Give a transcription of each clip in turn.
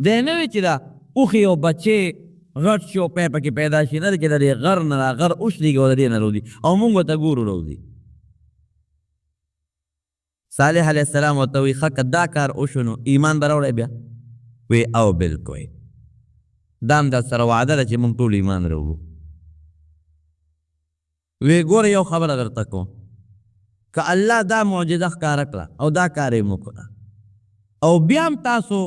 دی نه وي چې دا اوښې او بچې غټ شي او پی پکې پیدا شي، نه ده چې د دې غر نه دا غر اوښلېږي او د دې نه روځي او مونږ ورته ګورو روځي. صالح علیه السلام ورته وایي ښه که دا کار وشو نو ایمان به راوړی بیا؟ وی او بلکل دا هم در سره وعده ده چې مونږ ټول ایمان راوړو. وی ګوره یو خبره درته کوم، که الله دا معجزه ښکاره کړه او دا کار یې وکړه او بیا هم تاسو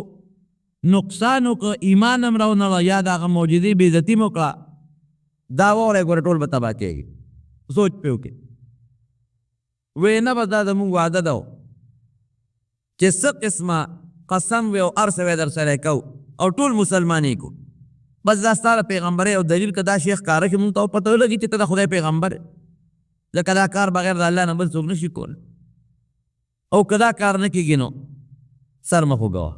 نقصان وکړه، ایمان هم راونړه یا د هغه معجزې بېعزتي مو کړه، دا واورئ ګوره ټول به تباه کېږي. سوچ پې وکړئ. وی نه بس دا زمونږ وعده ده چې څه قسمه قسم وی او هر څه وی در سره کوو او ټول مسلمانې کو، بس دا ستا د پیغمبرۍ او دلیل که دا شی ښکاره شي مونږ ته پته ولګي چې ته د خدای پیغمبر یې، ځکه دا کار بغیر د الله نه بل څوک نه شي کولی، او که دا کار نه کېږي نو سر مه خوږوه.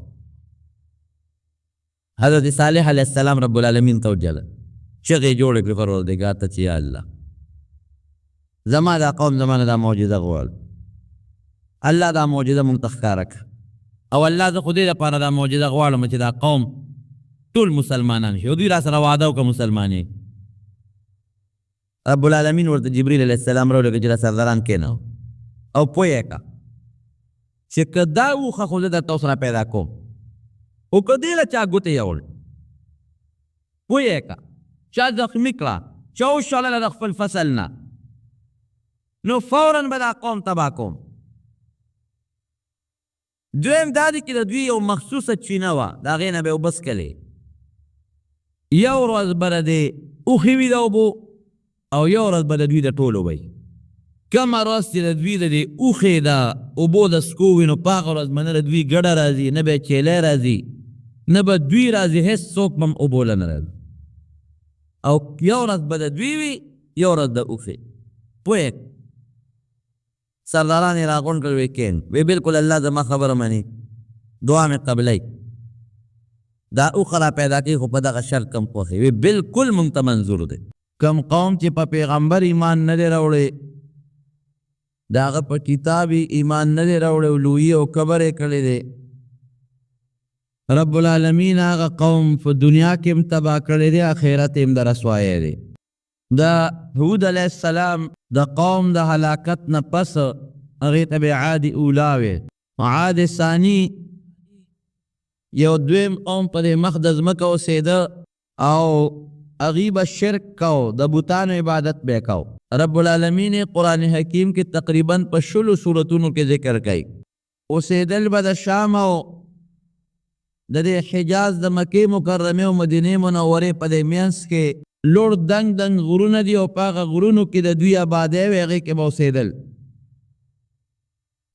حضرت صالح علیه السلام رب العالمین ته وجله چغې جوړې کړې پروردګار ته چې یا الله زما دا قوم زما نه دا معجزه غواړي، الله دا معجزه مونږ ته ښکاره کړه او الله زه خو دې دپاره دا معجزه غواړم چې دا قوم ټول مسلمانان شي او دوی را سره وعده وکړه مسلمانې. رب العالمین ورته جبریل علیه السلام راولېږه چې دا سرداران کېنوه او پوه یې کړه چې که دا اوښه خو زه درته اوس را پیدا کوم او که دې له چا ګوتې یوړ پوه یې کړه چا زخمي کړه چا وشړله د خپل فصل نه نو فوراً به دا قوم تباه کوم. دویم دا دی چې د دوی یو مخصوصه چینه وه د هغې نه به یې اوبه څکلې، یو ورځ به د دې اوښې وي د اوبو او یو ورځ به د دوی د ټولو وی. کومه ورځ چې د دوی د دې اوښې د اوبو د څکو وي نو په هغه ورځ به نه د دوی ګډه راځي، نه به یې چیلی راځي، نه به دوی راځي، هېڅ څوک به هم اوبو له نه راځي او یو ورځ به د دوی وي یو ورځ د اوښې. پوه سرداران یې راغونډ کړل، وی کین وی بلکل الله زما خبره مني، دعا مې قبلی، دا اوښه را پیدا کوي خو په دغه شرط کم خوښوي. وی بلکل مونږ ته منظور دی. کم قوم چې په پیغمبر ایمان نه دی راوړی، د هغه په کتاب ایمان نه دی راوړی او لویي او کبر یې کړی دی، رب العالمین هغه قوم په دنیا کې هم تباه کړی دی، آخرت هم د رسوایۍ دی. د هود علیه السلام د قوم د هلاکت نه پس هغې ته به عاد اولا وی، عاد ثانی یو دویم قوم په دې مخ د ځمکه اوسېده او هغوی به شرک کو، د بوتانو عبادت به کو. رب العالمین قرآن حکیم کې تقریباً په 20 صورتونو کې ذکر کوي. اوسېدل به د شام او د دې حجاز د مکې مکرمې او مدینې منورې په دې منځ کې لوړ دنګ دنګ غرونه دي او په هغه غرونو کې د دوی آبادۍ وې، هغې کې به اوسېدل.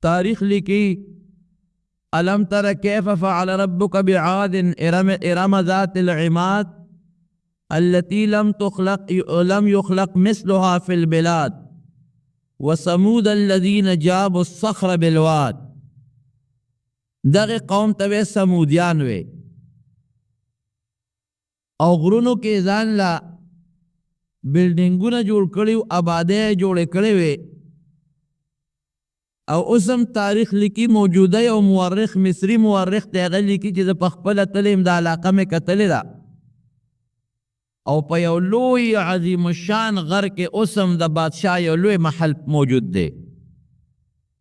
تاریخ لیکي الم تر کیف فعل ربک بعاد ارم ذات العماد التي لم يخلق مثلها في البلاد وثمود الذين جابوا الصخر بالواد. دغه قوم ته سمودیان وی او غرونو کې ځان لا بلډینګونه جوړ کړي او آبادۍ جوړې کړې وې او اوس هم تاریخ لیکي موجوده یو مورخ مصري مورخ دی هغه لیکي چې زه پخپله تللی یم دا علاقه مې کتلې ده او په یو لوی عظیم الشان غر کې اوس هم د بادشاه یو لوی محل موجود دی.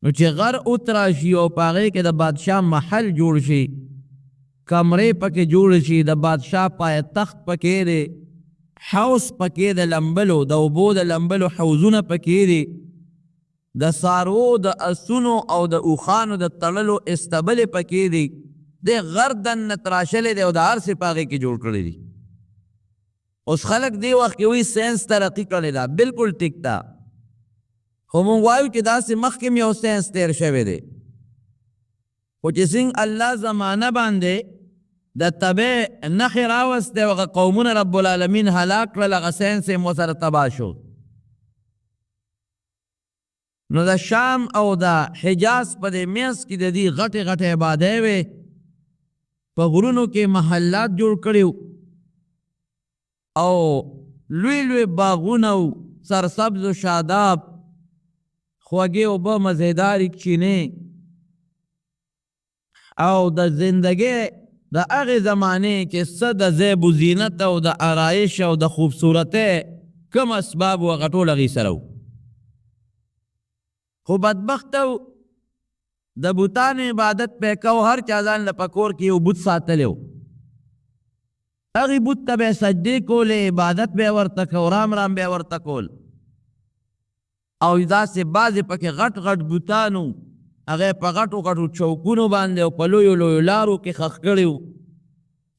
نو چې غر اتراشي او په هغې کې د بادشاه محل جوړ شي، کمرې پکې جوړ شي، د بادشاه پایتخت پکې دی، حوض پکې د لمبلو د اوبو د لمبلو حوضونه پکې دي، د څاروو د اسونو او د اوښانو د تړلو استبلې پکې دي، د غر دننه تراشلی دی او د هر څه په هغې کې جوړ کړی دي. اوس خلک دې وخت کې وایي ساینس ترقي کړې ده، بلکل ټیک ده، خو مونږ وایو چې داسې مخکې م یو ساینس تیر شوی دی، خو چې څنګه الله زمانه باندې د تبع نښې راوستې او هغه قومونه رب العالمین هلاک کړل، هغه ساینس یې ورسره تباه شو. نو د شام او د حجاز په دې منځ کې د دې غټې غټې آبادۍ وې، په غرونو کې محلات جوړ کړي او لوی لوی باغونه او سرسبز و شاداب، خوږې اوبه، مزیدارې چینې او د زندګۍ د هغې زمانې چې څه د زیب و زینت او د آرایش او د خوبصورتۍ کم اسباب و هغه ټول هغې سره و. خو بدبخته و د بوتانو عبادت پې کو، هر چا ځان له په کور کې یو بت ساتلی و. هغې بت ته به یې سجدې کولې، عبادت به یې ورته کو، رام رام به یې ورته کول. او داسې بعضې پکې غټ غټ بوتان و، هغه په غټو غټو چوکونو باندې او په لویو لویو لارو کې ښخ کړي وو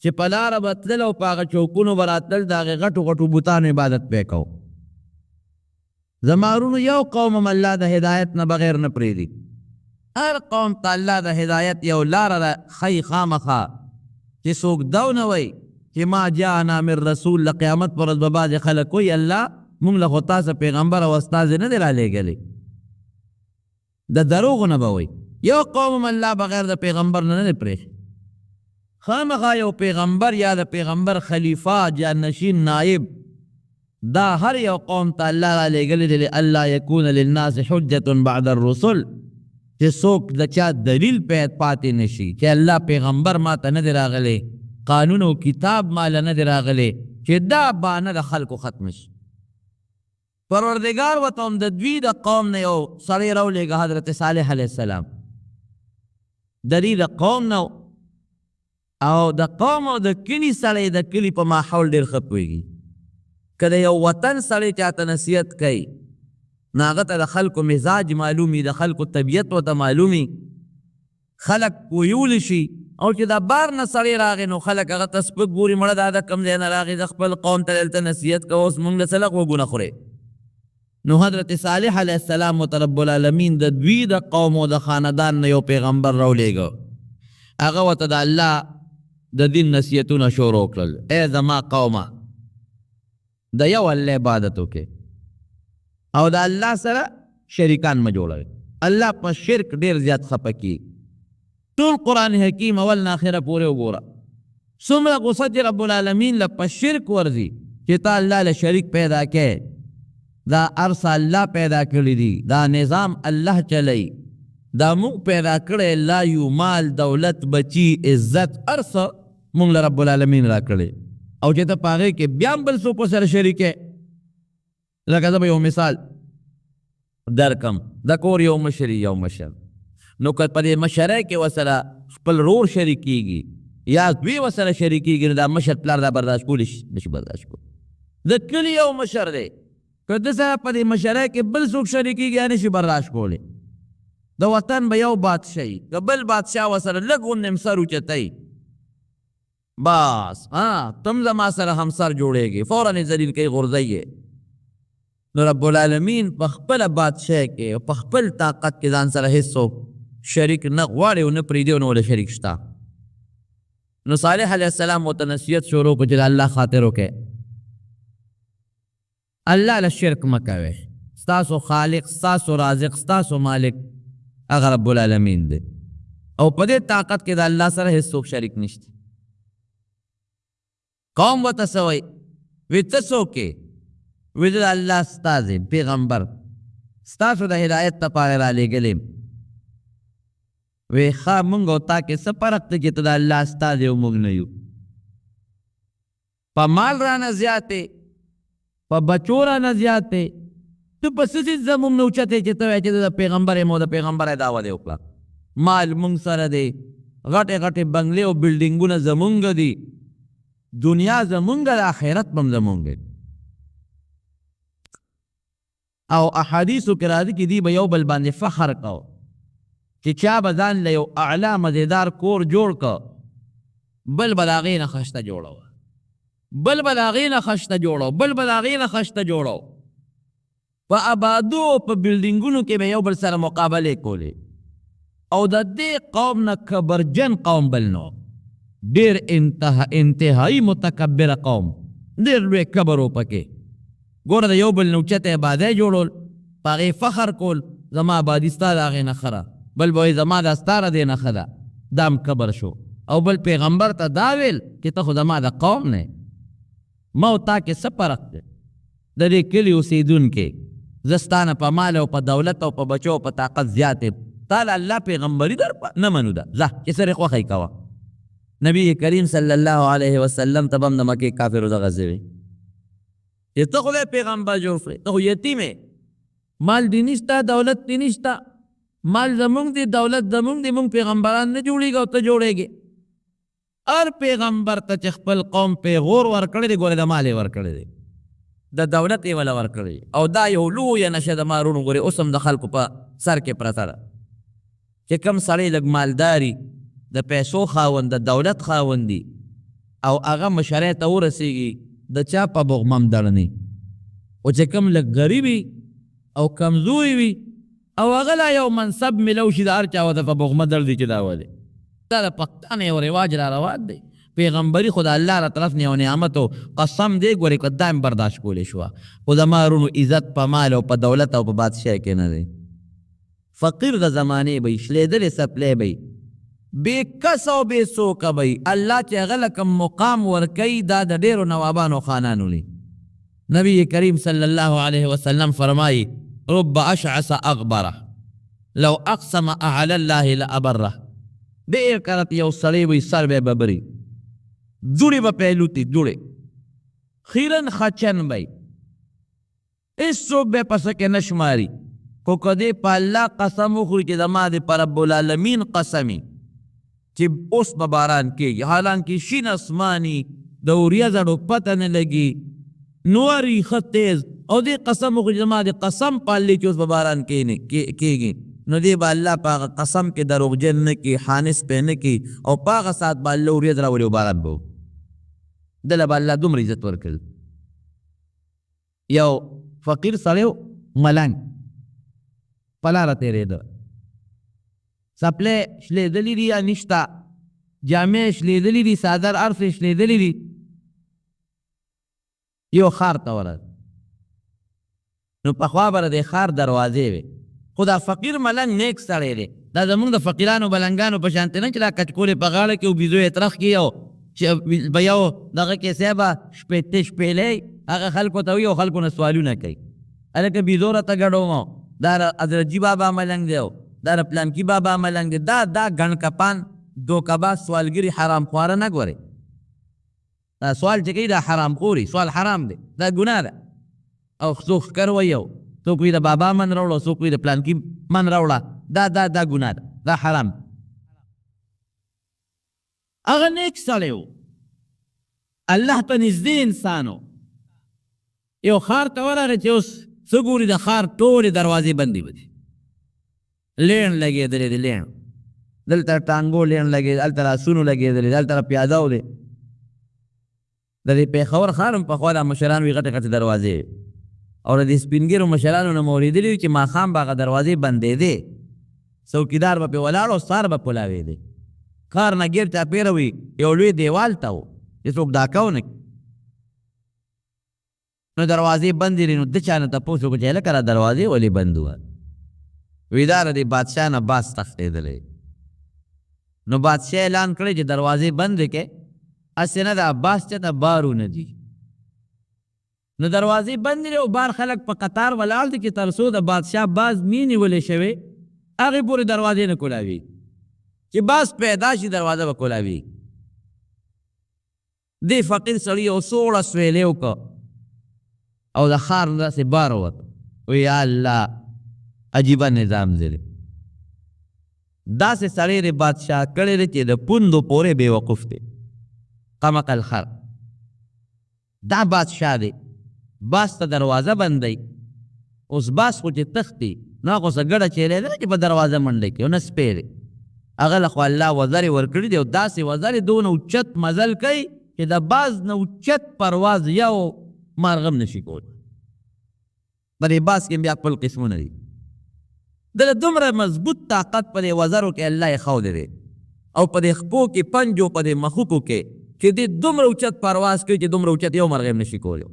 چې په لاره به تلل او په هغه چوکونو به راتلل، د هغې غټو غټو بوتانو عبادت به یې کو. زما ورونو، یو قوم هم الله د هدایت نه بغیر نه پرېږدي. هر قوم ته الله د هدایت یو لاره ښیي خامخا، چې څوک دا ونه وایي چې ما جاءنا من رسول. د قیامت پر ورځ به بعضې خلک وایي الله مونږ له خو تاسو پیغمبر او استازی نه دی رالیږلی. د دروغو نه به وایي. یو قوم هم الله بغیر د پیغمبر نه دی پرېښی. خامخا یو پیغمبر یا د پیغمبر خلیفه، جانشین، نائب، دا هر یو قوم ته الله رالیږلی دی لئلا یکون للناس حجة بعد الرسل، چې څوک د چا دلیل پاتې نشي چې الله پیغمبر ما ته نه دی راغلی، قانون او کتاب ماله نه دی راغلی، چې دا بانه د خلکو ختم شي. پروردگار ورته هم د دوی د قوم نه یو سړی راولېږه، حضرت صالح علیه السلام. د دوی د قوم نه او د قوم او د کلي سړی د کلي په ماحول ډېر ښه پوهېږي. که د یو وطن سړی چاته نصیحت کوي نو هغه ته د خلکو مزاج معلومي، د خلکو طبیعت ورته معلومي، خلک پوهولی شي. او چې دا بار نه سړی راغی نو خلک هغه ته سپک ګوري، مړه دا د کوم ځای نه راغی، د خپل قوم ته دلته نصیحت کوه، اوس مونږ له څه لږ غوږونه خورې. نو حضرت صالح علیه السلام ورته رب العالمین د دوی د قوم او د خاندان نه یو پیغمبر راولېږه. هغه ورته د الله د دین نصیحتونه شروع کړل. ای زما قومه، د یو الله عبادت وکړئ او د الله سره شریکان مه جوړوئ. الله په شرک ډېر زیات خفه کېږي. ټول قرآن حکیم اول نه اخره پورې وګوره، څومره غصه چې رب العالمین له په شرک ورځي چې تا الله له شریک پیدا کړی. دا ارس الله پیدا کړی دی، دا نظام الله چلی، دا مونږ پیدا کړی. لا یو مال، دولت، بچی، عزت، ارس مونږ له رب العالمین را کړی. او چې ته په هغې کې بیا هم بل څوک ورسره شریک یې. لکه زه به یو مثال درکم، د کور یو مشر نو که په دې مشرۍ کې ورسره خپل رور شریکېږي یا دوی ورسره شریکېږي نو دا مشر پلار دا برداشت کولی شي؟ نشي برداشت کولی. د کلي یو مشر دی، که ده سره په دې مشرۍ کې بل څوک شریکېږي یا نشي برداشت کولی. د وطن به یو بادشاهي، که بل بادشاه ورسره لږ غوندې سر اوچتوي، بس تم زما سره همسر جوړېږي، فوراً یې ذلیل کوي، غورځوي یې. نو رب العالمین په خپله بادشاهۍ کې او په خپل طاقت کې ځان سره هېڅوک شریک نه غواړي او نه پرېږدي او نه ورله شریک شته. نو صالح علیه السلام ورته نصیحت شروع کړو چې د الله خاطر وکړئ، الله له شرک مه کوئ. ستاسو خالق، ستاسو رازق، ستاسو مالک هغه رب العالمین دی او په دې طاقت کې د الله سره هېڅوک شریک نشته. قوم ورته څه وایي؟ وایي ته څوک یې؟ وایي زه د الله استازی پیغمبر، ستاسو د هدایت دپاره رالیږلی یم. وی خواه مونږ او تا کې څه فرق دی چې ته د الله استازی او موږ نه یو؟ په مال رانه زیاتې، په بچو رانه زیاتې، ته په څه څیز زموږ نه اوچتې چې ته وایې چې د پیغمبر یم او د پیغمبر دعوه دې وکړه. مال مونږ سره دی، غټې غټې بنګلې او بلډینګونه زمونږ دي، دنیا زمونږ ده، آخرت به هم زمونږ دی. او احادیثو کې راځي چې دوی به یو بل باندې فخر کو چې چا به ځان له یو اعلی مزیدار کور جوړ که، بل به د هغې نه خشته جوړوه، بل به د هغې نه خشته جوړوه، بل به د هغې نه خشته جوړوه. په آبادو او په بلډینګونو کې به یو بل سره مقابلې کولې. او د دې قوم نه کبرجن قوم بل نو، ډېر انتهایی متکبره قوم، ډېر لوی کبر و پکې. ګوره د یو بل نه اوچته آبادۍ جوړول، په هغې فخر کول، زما آبادي ستا د هغې نه ښه ده، بل به وایي زما دا ستا د دې نه ښه ده، دا هم کبر شو. او بل پیغمبر ته دا ویل چې ته خو زما د قوم نه، ما او تا کې څه فرق دی؟ د دې کلي اوسېدونکې، زه ستا نه په مال او په دولت او په بچو او په طاقت زیات یم، تا له الله پیغمبري در نه منو ده، ځه چې سرې خوښی کوه. نبی کریم صلی الله علیه وسلم ته هم د مکې کافرو دغه ځای چې ته خدای پیغمبر جوړ کړې، ته خو یتیم یې، مال دې نشته، دولت دې نشته، مال زمونږ دی، دولت زمونږ دی، مونږ پیغمبران نه جوړېږي او ته جوړېږي. هر پیغمبر ته چې خپل قوم پیغور ورکړی دی، ګورې د مال یې ورکړی دی، د دولت یې وله ورکړی، او دا یو لویه نشه د مارونو ګورې اوس هم د خلکو په سر کې پرته ده چې کم سړی لږ مالداري، د پیسو خاوند، د دولت خاوند دي او هغه مشرۍ ته ورسېږي د چا په بغمم دړني، او چې کم لږ غریبي او کمزوري وي او هغه لا یو منصب ملو شي د هر چا ورته په بغمه در دی چې دا ولې دا د پښتانه یو رواج را روان دی. پیغمبري خو د الله را طرف نه یو نعمت او قسم دی، ګورې که دا هم برداشت کولی شوه، خو د مارونو عزت په مال او په دولت او په بادشاه کې نه دی. فقیر د زمانې به شلېدلې څپلی به بې کس او بې څوکه به الله چې هغه له کوم مقام ورکوي دا د ډېرو نوابانو خانانو لي. نبی کریم صلی الله علیه وسلم فرمایي رب اشعث اغبره لو اقسم على الله لابره. ډېر کرت یو سړی وي سر به ببري، دوړې به پیلوتي، دوړې خیرن خچن به هېڅوک به پسه کې نه شماري، خو که دې په الله قسم وخوري چې زما د په رب العالمین قسمي چې اوس به باران کېږي، حالانکې شین اسماني د وریځو پته نه لګي، نوري ښه تیز، او دې قسم وخوري چې زما د قسم پاللی چې اوس به باران کېږي، نو دې به الله په هغه قسم کې دروغجن نه کړي، حانس پې نه کړي، او په هغه ساعت به الله وریځ راولي او باران به دله به الله دومره عزت ورکړي. یو فقیر سړی ملنګ په لاره تېرېده، څپلی شلېدلي دي یا نشته، جامې شلېدلي دي، څادر هر څه شلېدلي دي، یو ښار ته ورغی. نو پخوا به د ښار دروازې وې، خو دا فقیر ملنګ نیک سړی دی، دا زمونږ د فقیرانو بلنګانو په شانتې نه چې دا کچکولې په غاړه کې او بیزو یې ترخ کړي او چې به یو دغه کیسې به شپېتې شپېلې هغه خلکو ته وي او خلکو نه سوالونه کوي، هلکه بیزو راته ګډوم، دا حضرتجي بابا ملنګ دی، دا پلانکي بابا ملنګ دی، دا ګڼ کپان دوکباز سوالګري حرام خواره نه ګورې، دا سوال چې کوي دا حرام خوري، سوال حرام دی، دا ګناه ده، او څوک ښکر وایي او څوک وایي د بابا من راوړه، څوک وایي د پلانکي من راوړه، دا ګناه ده، دا حرام. هغه نیک سړی و، الله ته نږدې انسان و، یو ښار ته ورغی چې اوس څه ګوري د ښار ټولې دروازې بندې بدي، لین لګېدلی دی، لین دلته ټانګو لین لګېدلی، هلته لاسونو لګېدلی دی، هلته پیادو دی. د دې پېښور ښار هم پخوا دا مشران وي غټې غټې دروازې، او د دې سپینګیرو مشرانو نه مو اورېدلي وي چې ماښام به هغه دروازې بندېدې، څوکیدار به پرې ولاړ او سار به پولاوېدې، ښار نه ګیر چاپېره وي یو لوی دیوال ته و چې څوک ډاکه ونه کړي، نو دروازې بندې دي. نو ده چا نه تپوس وکړو چې هلکه را دروازې ولې بند وه؟ وی دا د بادشاه نه باز تښتېدلی. نو بادشاه اعلان کړی چې دروازې بندې کړې، هسې نه د عباس چاته بارونه دي. نو دروازې بندې دي او بار خلک په قطار ولاړ دي چې تر څو د بادشاه باز نه نیولې شوې هغې پورې دروازې نه کولاوي، چې باز پیدا شي دروازه به کولاوي. دې فقیر سړي یو سوړه سویلې وکړه او د ښار نه داسې بار ووته، وی یا الله عجیبه نظام دی، داسې سړی د بادشاه کړی دی چې د پوندو پورې بې وقوف دی، قمقل خر. دا بادشاه دی، باز ته دروازه بندوي، اوس باز خو چې تښتي نو هغه څه ګډه چیلی دی چې په دروازه منډی کوي، نه سپی دی، هغه له خو الله وزرې ورکړي دي، او داسې وزرې دونه اوچت مزل کوي چې د باز نه اوچت پرواز یو مارغه هم نشي کولی. په دې باز کې بیا خپل قسمونه دي، دله دومره مضبوط طاقت په دې وزرو کې الله یې ښودی دی، او په دې خپو کې پنجو په دې مخوکو کې چې دې دومره اوچت پرواز کوي چې دومره اوچت یو مرغه هم نشي کولی.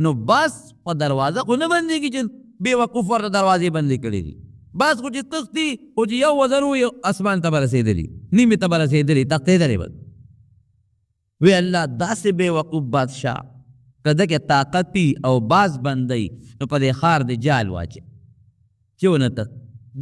نو باز په دروازه خو نه بندېږي چې بې وقوف ورته دروازې بندې کړي دي، باز خو چې تښتي خو چې یو وزر وي اسمان ته به رسېدلي، نیمې ته به رسېدلي، تښتېدلی به. وی الله داسې بې وقوف بادشاه که ده کې طاقت وي او باز بندوي نو په دې ښار د جال واچي چې ونه تښت،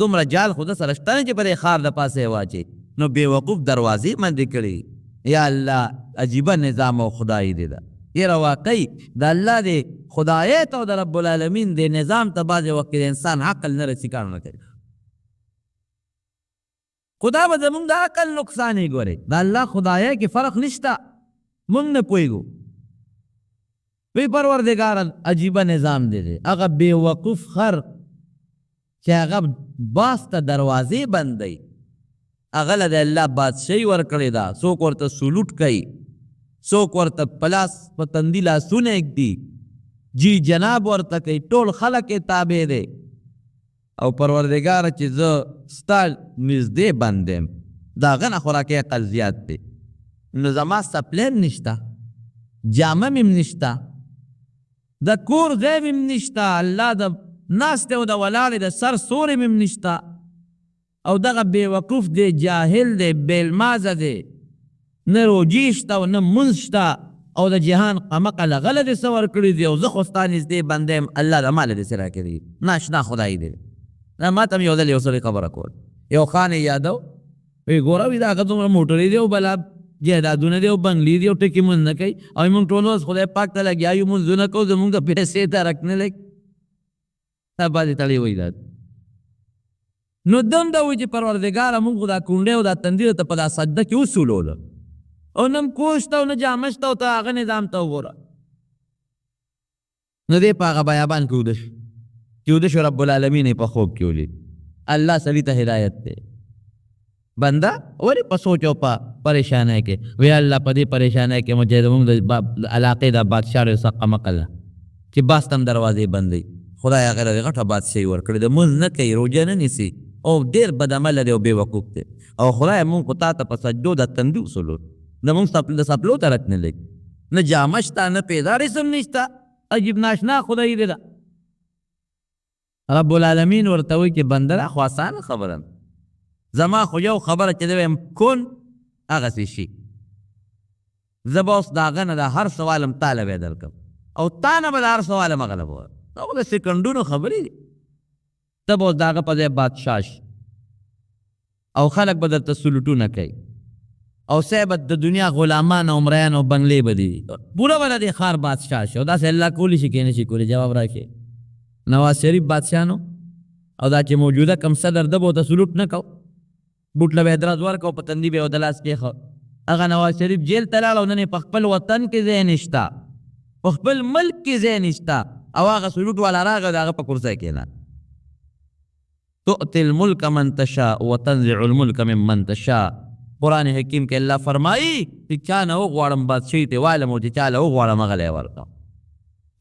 دومره جال خو ده سره شته نه چې په دې ښار د پاسه یې واچي، نو بې وقوف دروازې بندې کړي، یا الله عجیبه نظام او خدای دی دا یره واقعي د الله د خدایت او د رب العالمین د نظام ته بعضې وخت کې د انسان عقل نه رسي کار نه کوي خدا به زمونږ د عقل نقصان یې ګورې د الله خدایه کې فرق نشته مونږ نه پوهېږو وی پروردگار عجیبه نظام دی هغه بېوقوف خر چې هغه باز ته دروازې بندوي هغه له د الله بادشاهي ورکړې ده څوک ورته سلوټ کوي څوک ورته پلاس په تندي لاسونه ږدي جی جناب ورته کوي ټول خلک یې تابع دی او پروردګاره چې زه ستا نږدې بند یم د هغه نه خوراکي عقل زیات دی نو زما سپلین نشته جامه مې نشته د کور ځای مې نشته الله د ناستې او د ولاړې د سر سورې مې نشته او دغه بېوقوف دی جاهل دی بېلمازه دی نه روجي شته او نه مونځ شته او د جهان قمقل هغه له دې څه ورکړي دي او زه خو ستا نږدې بنده یم الله د ما له دې څه راکړي ناشنا خدای دی ما ته مې یو ځل یو سړي خبره کول یو خان یې یادو وی ګوره وي د هغه دومره موټرې دی او بلا جایدادونه دی او بنګلې دي او ټکي مونځ نه کوي او موږ ټول اوس خدای پاک ته لګیا یو مونځونه کوو زموږ د پیسې درک نه لګي دا بعضې تړی وایي دا نو دم دا وایي چې پروردګاره موږ خو دا کونډې او دا تندي ته په دا سجده کې وسولوله او نه کوش ته او نه جامه شته او ته هغه نظام ته وګوره نو دی په هغه بیابان کې وده شو چې وده شو رب العالمین یې په خوب کې ولید الله سړي ته هدایت دی بنده ولې په سوچ او په پریشانۍ کې وی الله په دې پریشانۍ کې مو چې زموږ د علاقې د بادشاه ډېر سخت قمقل ده چې باز ته هم دروازې بندوي خدای هغه له غټه بادشاهي ورکړې ده مونځ نه کوي روژه نه نیسي او ډېر بدعمله دی او بېوقوف دی او خدای مونږ خو تا ته په سجدو د تندي وسولو زمونږ د سپلو ترک نه لګي نه جامه شته نه پیدا رسم نشته عجیب ناشنا خدای دی ده رب العالمین ورته وایي چې بنده دا خو اسانه خبره زما خو یو خبره چې دی وایم کن هغسې شي زه به اوس د هغه نه د هر سوالم تا له به درکړم او تا نه به د هر سوالم هغه له به ورکړم خو د سکنډونو خبرې دي ته به اوس د هغه په ځای بادشاه شي او خلک به درته سلوټونه کوي او صاحب د دنیا غلامان او مریان او بنګلې به دي پوره به د دې ښار بادشاه شي او داسې الله کولی شي که نه شي کولی جواب راکړي نواز شریف بادشاه نو او دا چې موجوده کم صدر ده به ورته سلوټ نه کو بوټ له به یې درز ورکړه او په تندي به یې د لاس کېښه هغه نواز شریف جیل ته لاړ او نن یې په خپل وطن کې ځای نشته په خپل ملک کې ځای نشته او هغه سلوټ والا راغی د هغه په کرسی کېنه تؤتي الملک من تشاء وتنزع الملک ممن تشاء قرآن حکیم کې الله فرمایي چې چا نه وغواړم بادشاهي ته والم او چې چا له وغواړم هغه له یې ورکړم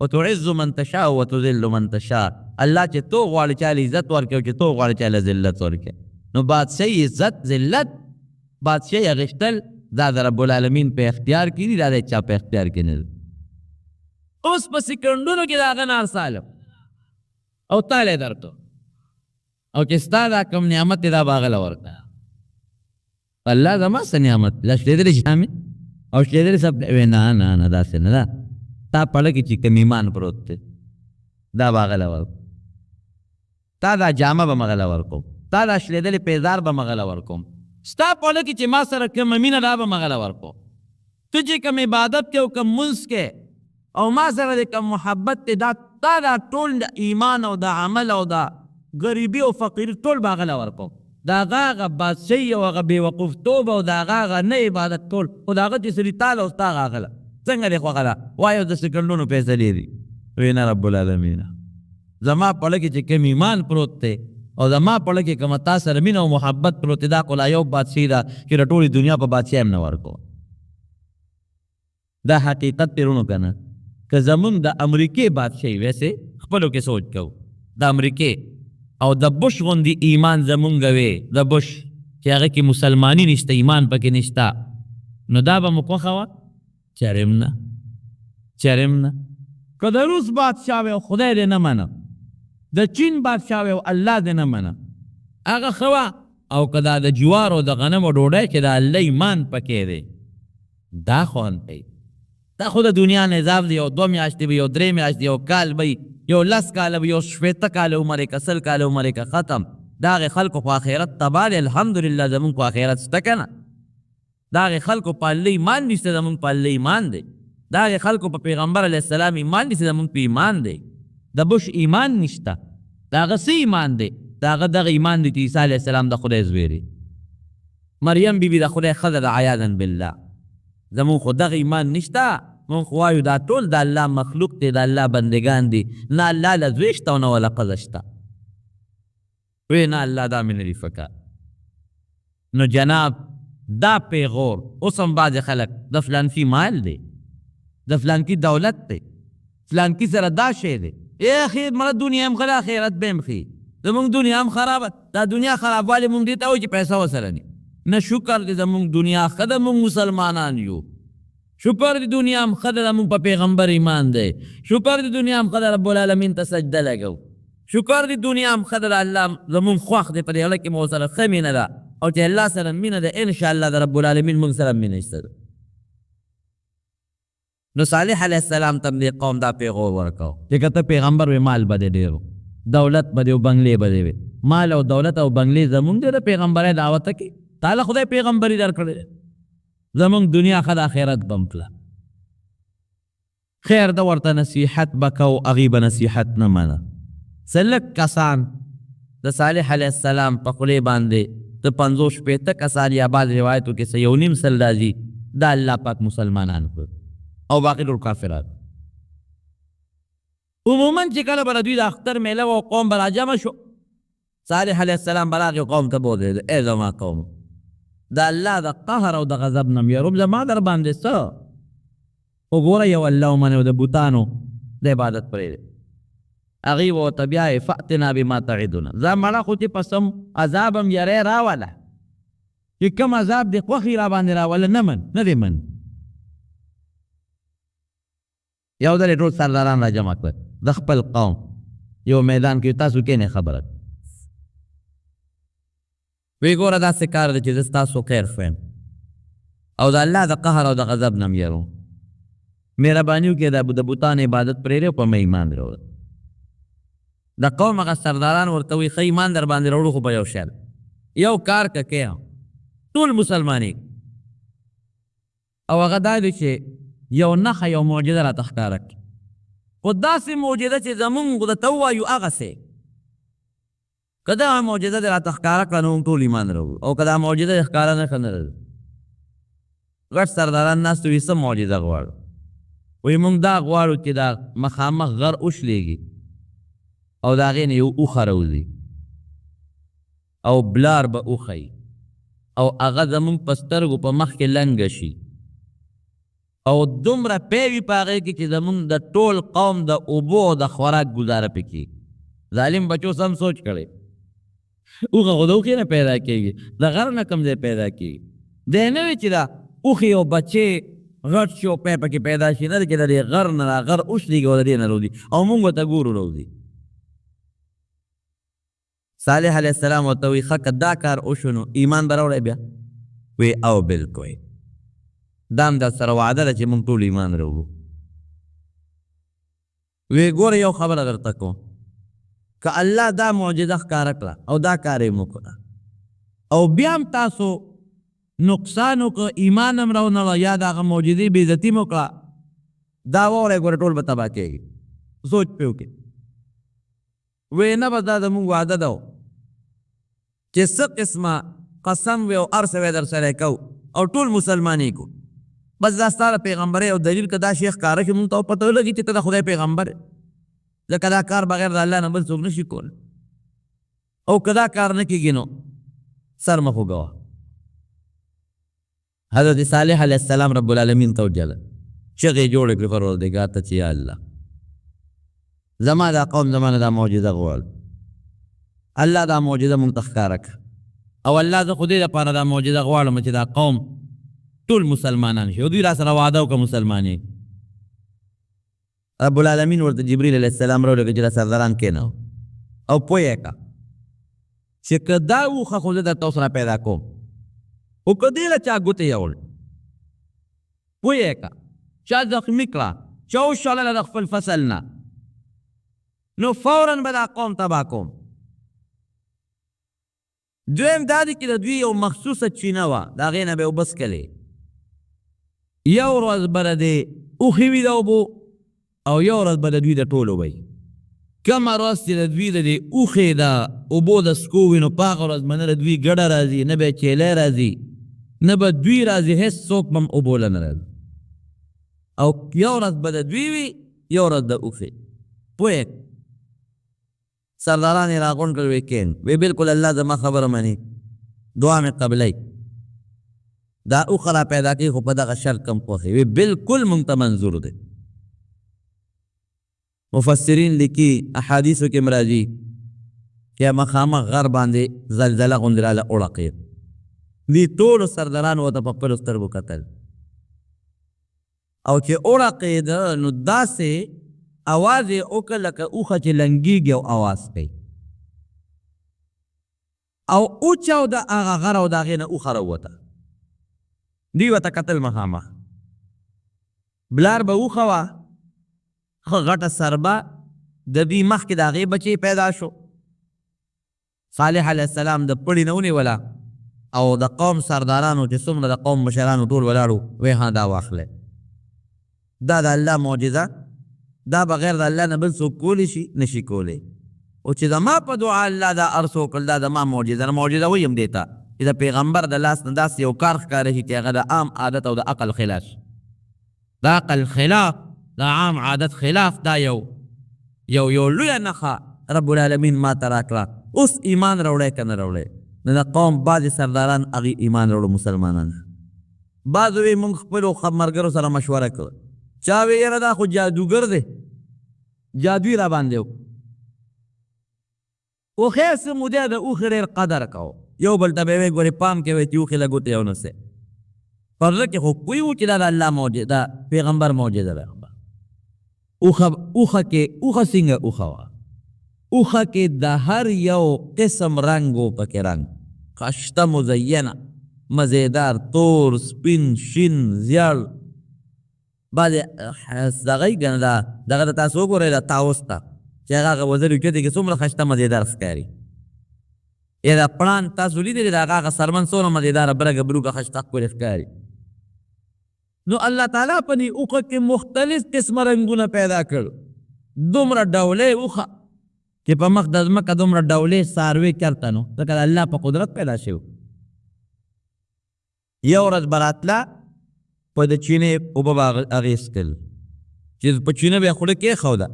وتعز من تشاء وتذل من تشاء الله چې تو غواړي چا له عزت ورکړي او چې تو غواړي چا له ذلت ورکړي نو بادشاهي عزت ذلت بادشاهي اخیستل دا د رب العالمین په اختیار کې دي دا د چا په اختیار کې نه اوس په سکنډونو کې د هغه نه سالم او تا له یې درکړو او چې ستا دا کوم نعمت دی دا به هغه له ورکړه الله زما څه نعمت لا شلېدلې جامې او شلېدلې سب وی نه نه نه داسې نه ده تا پړه کې چې کوم ایمان پروت دی دا به هغه له ورکړو تا دا جامه به مغه له ورکوم تا دا شلېدلې پیزار به مغه له ورکوم ستا پړه کې چې ما سره کومه مینه دا به مغه له ورکوم ته چې کوم عبادت کې او کوم منځ کې او ما سره د کوم محبت دی دا تا دا ټول د ایمان او د عمل او د غریبي او فقیري ټول به هغه له ورکوم د هغه هغه بادشاهي او هغه بېوقوفتوب او د هغه هغه نه عبادت ټول خو د هغه چې سړي تاله او ستا هغه له څنګه دی خوښه ده وایو د سکنډونو فیصلې دي وی نه رب العالمین زما پړه کې چې کوم ایمان پروت دی او زما پړه کې کومه تا سره مینه او محبت پروت دی دا خو لا یو بادشاهي ده چې د ټولې دنیا په بادشاهي هم نه ورکوم دا حقیقت پیرونو که نه که زمونږ د امریکې بادشاهي ویسې خپلو کې سوچ کوو د امریکې او د بش غوندې ایمان زمونږ وې د بش چې هغه کې مسلماني نشته ایمان پکې نشته نو دا به مو خوښه وه چرم نه چرم نه که د روس بادشاه وی او خدای دې نه منه د چین بادشاه وی او الله دې نه منه هغه ښه وه او که دا د جوارو د غنمو ډوډۍ کې د الله ایمان پکې دی دا خوند کوي دا خو د دنیا نظام دی یو 2 میاشتې به یو 3 میاشتې یو کال به یو 10 کاله به یو 15 کاله عمر یې که 100 کاله عمر یې که ختم د هغې خلکو خو آخرت تباه دی الحمدلله زمونږ خو آخرت شته که نه دا هغې خلکو په الله ایمان نشته زمونږ په الله ایمان دی دا هغې خلکو په پیغمبر علیه السلام ایمان نشته زمونږ په ایمان دی د بش ایمان نشته د هغه څه ایمان دی د هغه دغه ایمان دی چې عیسی علیه السلام د خدای زوی دی مریم بیبي د خدای ښځه ده عیاذا بالله زمونږ خو دغه ایمان نشته مونږ خو وایو دا ټول د الله مخلوق دی د الله بندگان دي نه الله له زوی شته او نه وله ښځه شته وی نه الله دا مې نه دي فکر نو جناب دا پیغور اوس هم بعضې خلک د فلانکي مال دی د فلانکي دولت دی فلانکي سره دا شی دی ای اخي مړه دنیا هم ښه آخرت به هم ښه زمونږ دنیا هم خرابه دا دنیا خرابوالی مونږ دې ته وایو چې پیسه ورسره ني نه شکر دی زمونږ دنیا ښه ده مونږ مسلمانان یو شکر دی دنیا هم ښه ده زمونږ په پیغمبر ایمان دی شکر دی دنیا هم ښه ده رب العالمین ته سجده لګو شکر دی دنیا هم ښه ده د الله زمونږ خوښ دی په دې غله کې مو سره ښه مینه ده او چې الله سره مینه ده انشاءالله د رب العالمین مونږ سره مینه شته ده نو صالح علیه السلام ته دې قوم دا پیغور ورکو چې که ته پیغمبر وې مال به دې ډېر دولت به دې او بنګلې به دې وې مال او دولت او بنګلې زمونږ دی د پیغمبرۍ دعوته کې تعالی خدای پیغمبري درکړې زمونږ دنیا ښه د آخرت به هم کړه خیر ده ورته نصیحت به کو هغوی به نصیحت نه منه څه لږ کسان د صالح علیه السلام په خولې باندې د 50 شپېته کسان یا بعض روایتو کې څه 1.5 سل راځي دا الله پاک مسلمانان کړ او باقي ټول کافران عموما چې کله به د دوی د اختر میله و قوم به راجمع شو صالح علیه السلام به راغی قوم ته بولېده ای زما قوم د الله د قهر او د غضب نه م یروم زما در باندې څه وګوره یو الله ومنې او د بوتانو د عبادت پرېږدې هغوی به ورته بیا یې فأتنا بما تعدونه زه مړه خو چې پسم عذاب هم یری راوله چې کوم عذاب دې خوښي را باندې راوله نه من نه دې من یو ځل یې ټول سرداران را جمع کړل د خپل قوم یو میدان کې تاسو کینې خبره وی ګوره داسې کار دی چې زه ستاسو خیر خوایم او د الله د قهر او د غضب نه م یروم مهرباني وکړئ د بوتانو عبادت پرېږدئ او په مې ایمان راوړئ د قوم هغه سرداران ورته وایي ښه ایمان در باندې راوړو خو په یو شی یو کار که کې ټول مسلمانې او هغه دا دی چې یو نښه یو معجزه راته ښکاره کړي خو داسې معجزه چې زمونږ درته ووایو هغسې که دغه معجزه دې راته ښکاره کړه نو موږ ټول ایمان راوړو او که دا معجزه دې ښکاره نه کړه نه راځو غټ سرداران ناست وي څه معجزه غواړو وایي موږ دا غواړو چې دا مخامخ غر وشلېږي او د هغې نه یو اوښه راوځي او بلار به اوښی او هغه زمونږ په سترګو په مخ کې لنګه شي او دومره پیوي په هغې کې چې زمونږ د ټول قوم د اوبو او د خوراک ګزاره پې کېږي ظالم بچو سم سوچ کړی اوښه خو د اوښې نه پیدا کېږي د غر نه کوم ځای پیدا کېږي دی نه وي چې دا اوښې او بچې غټ شي او پی پکې پیدا شي نه دی چې د دې غر نه دا غر اوښلېږي او د دې نه روځي او مونږ ورته ګورو روځي صالح علیه السلام ورته وایي ښه که دا کار وشو نو ایمان به راوړی بیا وی او بلکل دا هم در سره وعده ده چې مونږ ټول ایمان راوړو وی ګوره یو خبره درته کوم که الله دا معجزه ښکاره کړه او دا کار یې وکړه او بیا هم تاسو نقصان وکړه ایمان هم راونه یا د هغه معجزې بېعزتي مو کړه دا واورئ ګوره ټول به تباه کېږي سوچ پې وکړي وی نه بس دا زمونږ وعده ده چې څه قسمه قسم وی او هر څه وی در سره کو او ټول مسلمانې کو بس دا ستا د پیغمبرۍ او دلیل که دا شی ښکاره شي مونږ ته پته ولګي چې ته د خدای پیغمبر ځکه دا کار بغیر د الله نه بل څوک نشي کول او که دا کار نه کېږي نو سر مه خوږوه حضرت صالح علیه السلام رب العالمین ته وجله چغې جوړې کړې پروردګار ته چې یا الله زما دا قوم زما نه دا معجزه غواړي الله دا معجزه مونږ ته ښکاره کړه او الله زه خو دې دپاره دا معجزه غواړم چې دا قوم ټول مسلمانان شي او دوی را سره وعده وکړه مسلمانې رب العالمین ورته جبریل علیه السلام راولېږه چې دا سرداران کېنو او پوه یې کړه چې که دا اوښه خو زه درته اوس پیدا کوم خو که دې له چا ګوتې یوړ پوه یې کړه چا زخمي کړه چا وشړله د خپل فصل نه نو فوراً به دا قوم تباه کوم دویم دا دی چې د دوی یو مخصوصه چینه وه د هغې نه به یې اوبه څکلې یو ورځ به د اوښې وي د اوبو او یو ورځ به د دوی د ټولو وي. کومه ورځ چې د دوی د دې اوښې د اوبو د څکو وي نو په هغه ورځ به نه د دوی ګډه راځي، نه به یې چیلی راځي، نه به دوی راځي، هېڅ څوک به هم اوبو له نه راځي. او یو ورځ به د دوی وي یو ورځ د اوښې. پوهې سرداران یې راغونډ کړل، ویې کښېن، وی بلکل الله زما خبره مني، دعا مې قبلوي، دا اوښه را پیدا کوي خو په دغه شرط کم خوښوي. وی بلکل مونږ ته منظور دی. مفسرین لیکي احادیثو کې راځي چې مخامخ غر باندې زلزله غوندې راله وړقېد. دې ټولو سردارانو ورته په خپلو سترګو کتل او چې وړقېده نو داسې اواز یې وکړ لکه اوښه چې لنګېږي او اواز کوي او اوچاو د هغه غر او د هغې نه اوښه راووته. دوی ورته کتل مخامخ. بلار به اوښه وه، ښه غټه سربه، د دوی مخکې د هغې بچی پیدا شو. صالح علیه السلام د پړي نه ونیوله او د قوم سردارانو چې څومره د قوم مشرانو ټول ولاړو وی ها دا واخلی، دا د الله معجزه، دا بغیر د الله نه بل څوک کولی شي نشي کولی. او چې زما په دعا الله دا هر څه وکړل دا زما معجزه نه. معجزه ویم دې ته چې د پیغمبر د لاس نه داسې یو کار ښکاره شي چې هغه د عام عادت او د عقل خلاف، د عقل خلاف، د عام عادت خلاف، دا یو لویه نښه رب العالمین ما ته راکړه. اوس ایمان راوړی که نه راوړی؟ نو د قوم بعضې سرداران هغې ایمان راوړو مسلمانان. بعضو یې مونږ خپلو ملګرو سره مشوره کړه، چا وی یاره دا خو جادوګر دی، جادوی را باندې و. اوښې څه موده د اوښې ډېر قدر کوو، یو بل ته به یې وی ګورې پام کوئ چې اوښې له ګوتې یونسئ. په زړه کې خو پوه وو چې دا د الله معجزه، د پیغمبر معجزه ده. اوښه کې اوښه څنګه اوښه وه؟ اوښه کې د هر یو قسم رنګ و پکې رنګ، ښایسته مزینه، مزیدار، تور، سپین، شین، زیړ. بعضې دغه یې که نه دغه ته تاسو وګورئ د طاووس ته چې هغه وزر اوچتې کې څومره ښایسته مزیدار ښکاري. یا د پړانګ تاسو لیدلی د هغه سرمن څومره مزیداره برګه بروکه ښایسته ښکلې ښکاري. نو الله تعالی په دې اوښه کې مختلف قسمه رنګونه پیدا کړ. دومره ډولې اوښه چې په مخ د ځمکه دومره ډولې څاروي چېرته نو، ځکه د الله په قدرت پیدا شوي. یو ورځ به راتله په د چینې اوبه به هغې څکل چې په چینه به یې خوله کېښوده،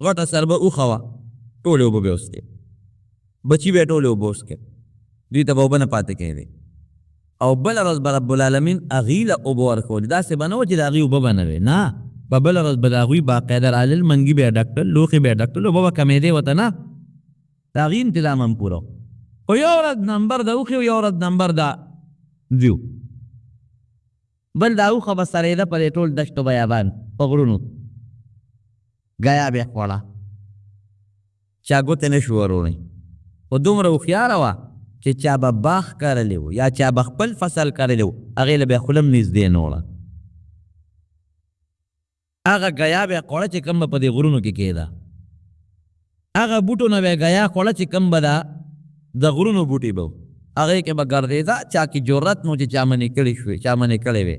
غټه سربه اوښه وه، ټولې اوبه به یې وڅکې، بچي به یې ټولې اوبه وڅکې، دوی ته به اوبه نه پاتې کېدې. او بله ورځ به رب العالمین هغوی له اوبه ورکولې. داسې به نه وه چې د هغوی اوبه به نه وې، نه، په بله ورځ به د هغوی باقاعده رالل، منګي به یې ډک کړل، لوښې به یې ډک کړل، اوبه به کمېدې ورته نه، د هغوی انتظام هم پوره و. خو یو ورځ نمبر د اوښې و، یو ورځ نمبر د دوی. بل دا اوښه به سرېده په دې ټول دشتو بیابان په غرونو، ګیا به یې خوړه، چا ګوتې نه شو وروړی. خو دومره هوښیاره وه چې چا به باغ کرلی و یا چا به خپل فصل کرلی و، هغې له به یې خوله هم نږدې نه وړه. هغه ګیا به یې خوړه چې کوم به په دې غرونو کې کېده، هغه بوټو نه به یې ګیا خوړه چې کوم به د غرونو بوټي به و، هغې کې به ګرځېده. چا کې جرت نو چې چا منې کړې شوې، چا منې کړې وې،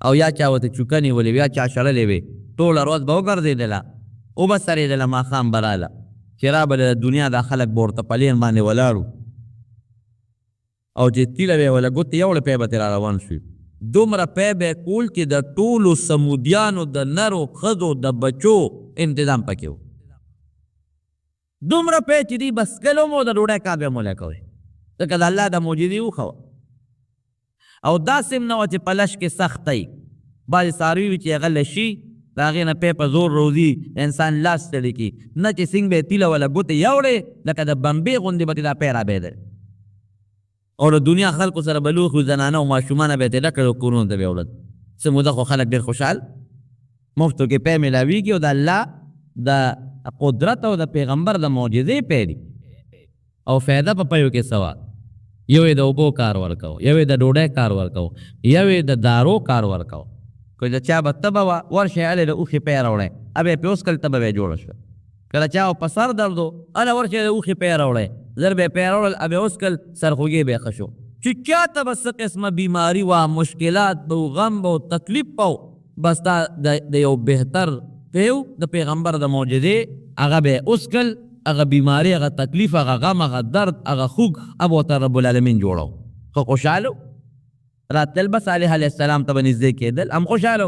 او یا چا ورته چوکه نیولې وې، یا چا شړلې وې، ټوله ورځ به وګرځېدله، اوبه سرېدله، ماښام به راله چې رابله د دنیا دا خلک به ورته پلین باندې ولاړو، او چې تیله به یې وله ګوتې یوړې پی به ترې را روان شوي. دومره پی به یې کول چې د ټولو سمودیانو د نرو ښځو د بچو انتظام پکې و. دومره پی چې دوی بس کلو مو د ډوډۍ کار به یې مولی کوئ، ځکه د الله د معجزې اوښه وه. او داسې هم نه وه چې په لش کې سختی، بعضې څاروي وي چې هغه لشي د هغې نه پی په زور روزي، انسان لاس ستړي کي، نه چې څنګه به یې تیله وله ګوتې یوړې لکه د بمبې غوندې به دا پی رابېدل. او د دنیا خلکو سره به لوښي زنانه او ماشومانه به یې تېده کړل او کورونو ته به یې وړل. څه موده خو خلک ډېر خوشحال، مفتو کې پی میلاویږي او د الله د قدرت او د پیغمبر د معجزې پی دي. او فایده په پیو کې څه وه؟ یو یې د اوبو کار ورکو، یو یې د ډوډۍ کار ورکو، یو یې د دارو کار ورکو. که د چا به تبه وه ورشئ هلې د اوښې پی راوړئ، ابه یې پې وڅکل تبه به یې جوړه شوه. که د چا په سر درد و هله ورشئ د اوښې پی راوړئ، زر به یې پی راوړل، ابه یې وڅکل سرخوږی به یې ښه شو. چې چاته به څه قسمه بیماري وه، مشکلات به و، غم به و، تکلیف به و، بس تا د یو بهتر پیو د پیغمبر د معجزې هغه به یې اسکل، هغه بیماري، هغه تکلیف، هغه غم، هغه درد، هغه خوږ اب ورته رب العالمین جوړو. خو خوشحاله راتلل به صالح علیه السلام ته به نږدې کېدل، هم خوشحاله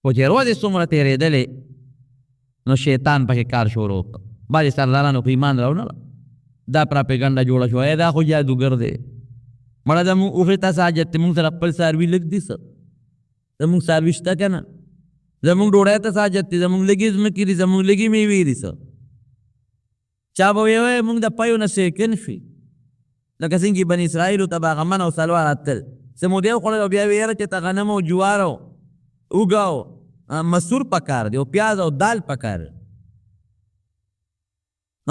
خو چې ورځې څومره تېرېدلې نو شیطان پکې کار شروع کړ. بعضې سردارانو خو ایمان راونه دا پراپیګنډه جوړه شوه، دا خو جادوګر دی، مړه زمونږ اوښې ته څه حاجت دی، مونږ سره خپل څاروي لږ دي، څه زمونږ څاروي شته که نه، زمونږ ډوډۍ ته څه حاجت دی، زمونږ لږې ځمکې دي، زمونږ لږې میوې دي، څه چا به ویې مونږ د پیو نه سیکن شي، لکه څنګه چې بني اسرائیلو ته به هغه من او سلوا راتل، څه مودې وخوړل او بیا ویې یاره چې ته غنم او جوار او اوږه او مسور پکار دی او پیاز او دال پکار دی.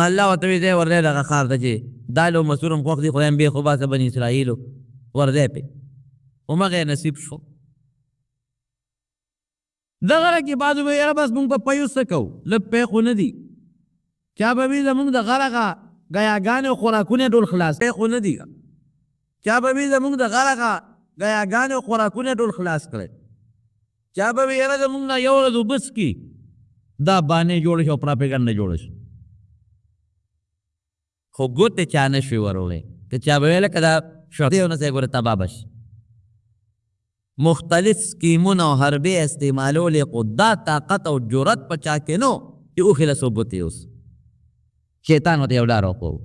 الله ورته ویې ځای ورځی دغه ښار ته چې دال او مسور هم خوښ دي، خدای هم بېخ وباسه بني اسرائیلو ورځی پې، همغه یې نصیب شو. دغه کې بعضو به یاره بس مونږ په پیو څه کوو، لږ پی خو نه دي، چا به وي زمونږ د غرغه ګیاګانې او خوراکونه ټول خلاص، پی خو نه دي، چا به وي زمونږ د غرغه ګیاګانې او خوراکونه ټول خلاص کړی، چا به وي یاره زمونږ نه یو ورځ اوبه څکي، دا بانې جوړه شي او پراپیګنډه جوړه شي، خو ګوتې چا نه شوې وروړی، که چا به ویله که دا شغلې او نسې ګوره تباه به شي. مختلف سکیمونه او حربې استعمالولې، خو دا طاقت او جرأت په چا کې نو چې اوښې له څو ګوتې اوس شیطان ورته یو لار وښوو،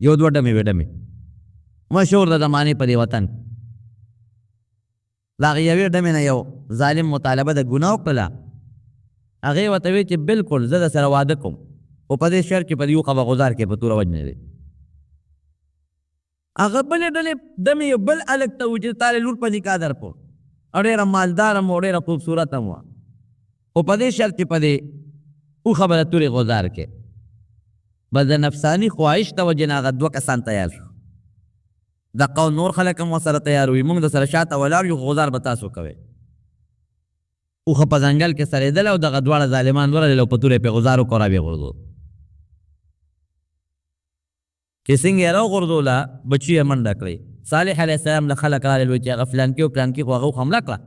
یو دوه ډمې وې ډمې مشهور د زمانې په دې وطن د هغې یوې ډمې نه یو ظالم مطالبه د ګناه وکړله، هغې ورته ویې چې بلکل زه در سره واده کوم، خو په دې شرط چې په دې اوښه به غذار کې په توره وجنې دی. هغه بلې ډلې دمې یو بل هلک ته و چې تا لور په نکاح درکړو او ډېره مالدار هم و ډېره خوبصورت هم وه، خو په دې شرط چې په دې اوښه به د تورې غذار کې، بس د نفساني خواهش د وجې نه هغه دوه کسان تیار شو، دقه نور خلک هم ورسره تیار وي، موږ د سره شاته ولاړ یو، غذار به تاسو کوئ. اوښه په ځنګل کې سرېدله او دغه دواړه ظالمان ورغلل او په توره یې پرې غذار وکړو را ویې غورځول، چې څنګه یې راوغورځوله بچي یې منډه کړې. صالح علیه السلام له خلک راغلل وایي چې هغه فلانکي او پلانکي خو هغه حمله کړه،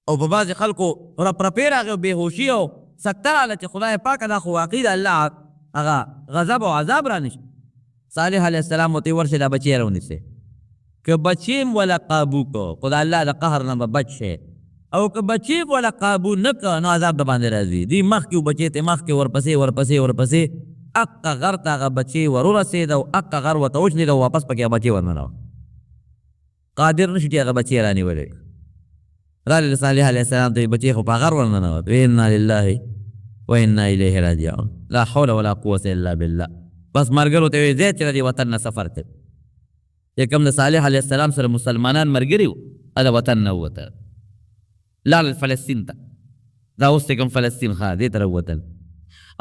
او په بعضې خلکو رپرپې راغې او بېهوشي او سکته راغله چې خدای پاکه دا خو واقعي د الله هغه غضب او عذاب را نشي. صالح علیه السلام ورته ورشئ دا بچی یې راونیسئ، که بچی م وله قابو کو خو د الله د قهر نه به بچ شئ، او که بچی وله قابو نه که نو عذاب د باندې راځي. دوی مخکې بچی ته مخکې ورپسې ورپسې ورپسې اقه غر ته هغه بچی ورورسېد او اقه غر ورته وشنېد او واپس پکې هغه بچی ورننوت، قادر نه شو چې هغه بچی یې رانیولی. راغلل صالح علیه السلام ته بچی خو په غر ورننوت، انا لله و انا الیه راجعون، لا حول ولا قوة الا بالله. بس ملګرو ته یې ځای چې د دې وطن نه سفر کوي، چې کوم د صالح علیه السلام سره مسلمانان ملګري وو د وطن نه ووتل، لاړل فلسطین ته، دا اوس چې کوم فلسطین ښه دې ته راووتل،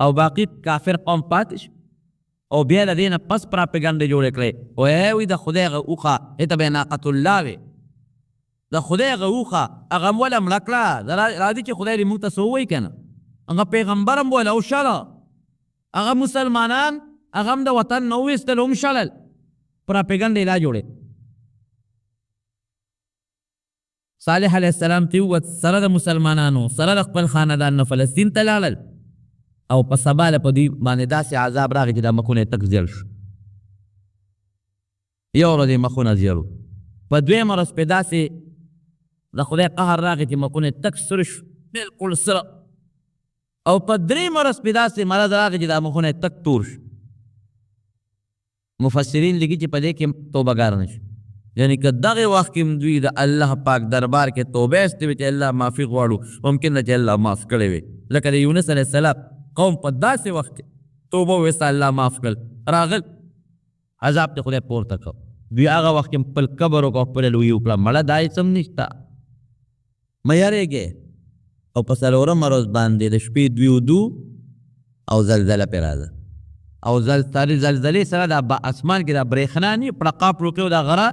او باقي کافر قوم پاتې شو، او بیا د دې نه پس پراپیګنډې جوړې کړې، وایي د خدای هغه اوښه هېته به یې ناقة الله وې، د خدای هغه اوښه هغه م وله مړه کړه، راځي چې خدای دې موږ ته څه ووایي که نه، هغه پیغمبر هم وله وشله، هغه مسلمانان هغه هم د وطن نه وویستل هم شلل، پراپیګنډې لا جوړې. صالح علیه السلام ته ووت سره د مسلمانانو سره د خپل خاندان نه فلسطین ته لاړل، او په سبا له په دوی باندې داسې عذاب راغی چې دا مخونه یې تک زیړ شو، یو ورځ یې مخونه زیړ و، په دویمه ورځ پې داسې د خدای قهر راغی چې مخونه یې تک سره شو بلکل سره، او په درېیمه ورځ پې داسې مرض راغی چې دا مخونه یې تک تور شو. مفسرین لیکي چې په دې کې توبهګار نه شو، یعنی که دغه وخت کې دوی د الله پاک دربار کې توبه ایستې چې الله معافي غواړو، ممکن ده چې الله معاف کړی وي، لکه د یونس علیه السلام قوم په داسې وخت کې توبه وویسته الله معاف کړل، راغل عذاب ته خدای پورته کړ، دوی هغه وخت کې خپل قبر وکړو، خپله لویي وکړه، مړه دا هېڅ هم نشته، مه یارېږئ. او په څلورمه ورځ باندې د شپې دوی ودو او زلزله پرې راځه، او زلزلې سره د اسمان کې د برېښنا نه پړقا پړوقې او د غره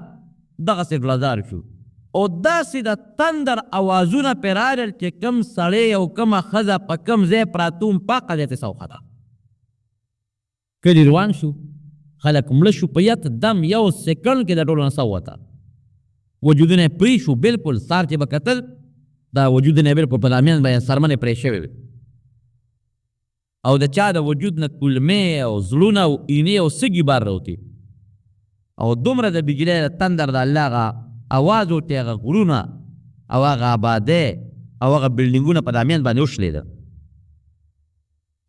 دغسې ګلزار شو، او داسې د تندر اوازونه پرې راغلل چې کم سړی او کمه ښځه په کم ځای پراته وم پاکه ځای ته سوخته کلي روان شو، خلک مړه شو په یک دم یو سیکنډ کې د ټولو نه سوته وجودونه یې پرې شو بلکل سار چې به کتل دا وجودونه یې بلکل په دامیان باندې سرمنې پرې شوې وې او د چا د وجود نه کلمې او زړونه او اینې او سږي بار راوتي او دومره د بجلۍ د تندر د الله هغه اواز وتی هغه غرونه او هغه آبادۍ او هغه بلډینګونه په دامیان باندې وشلېده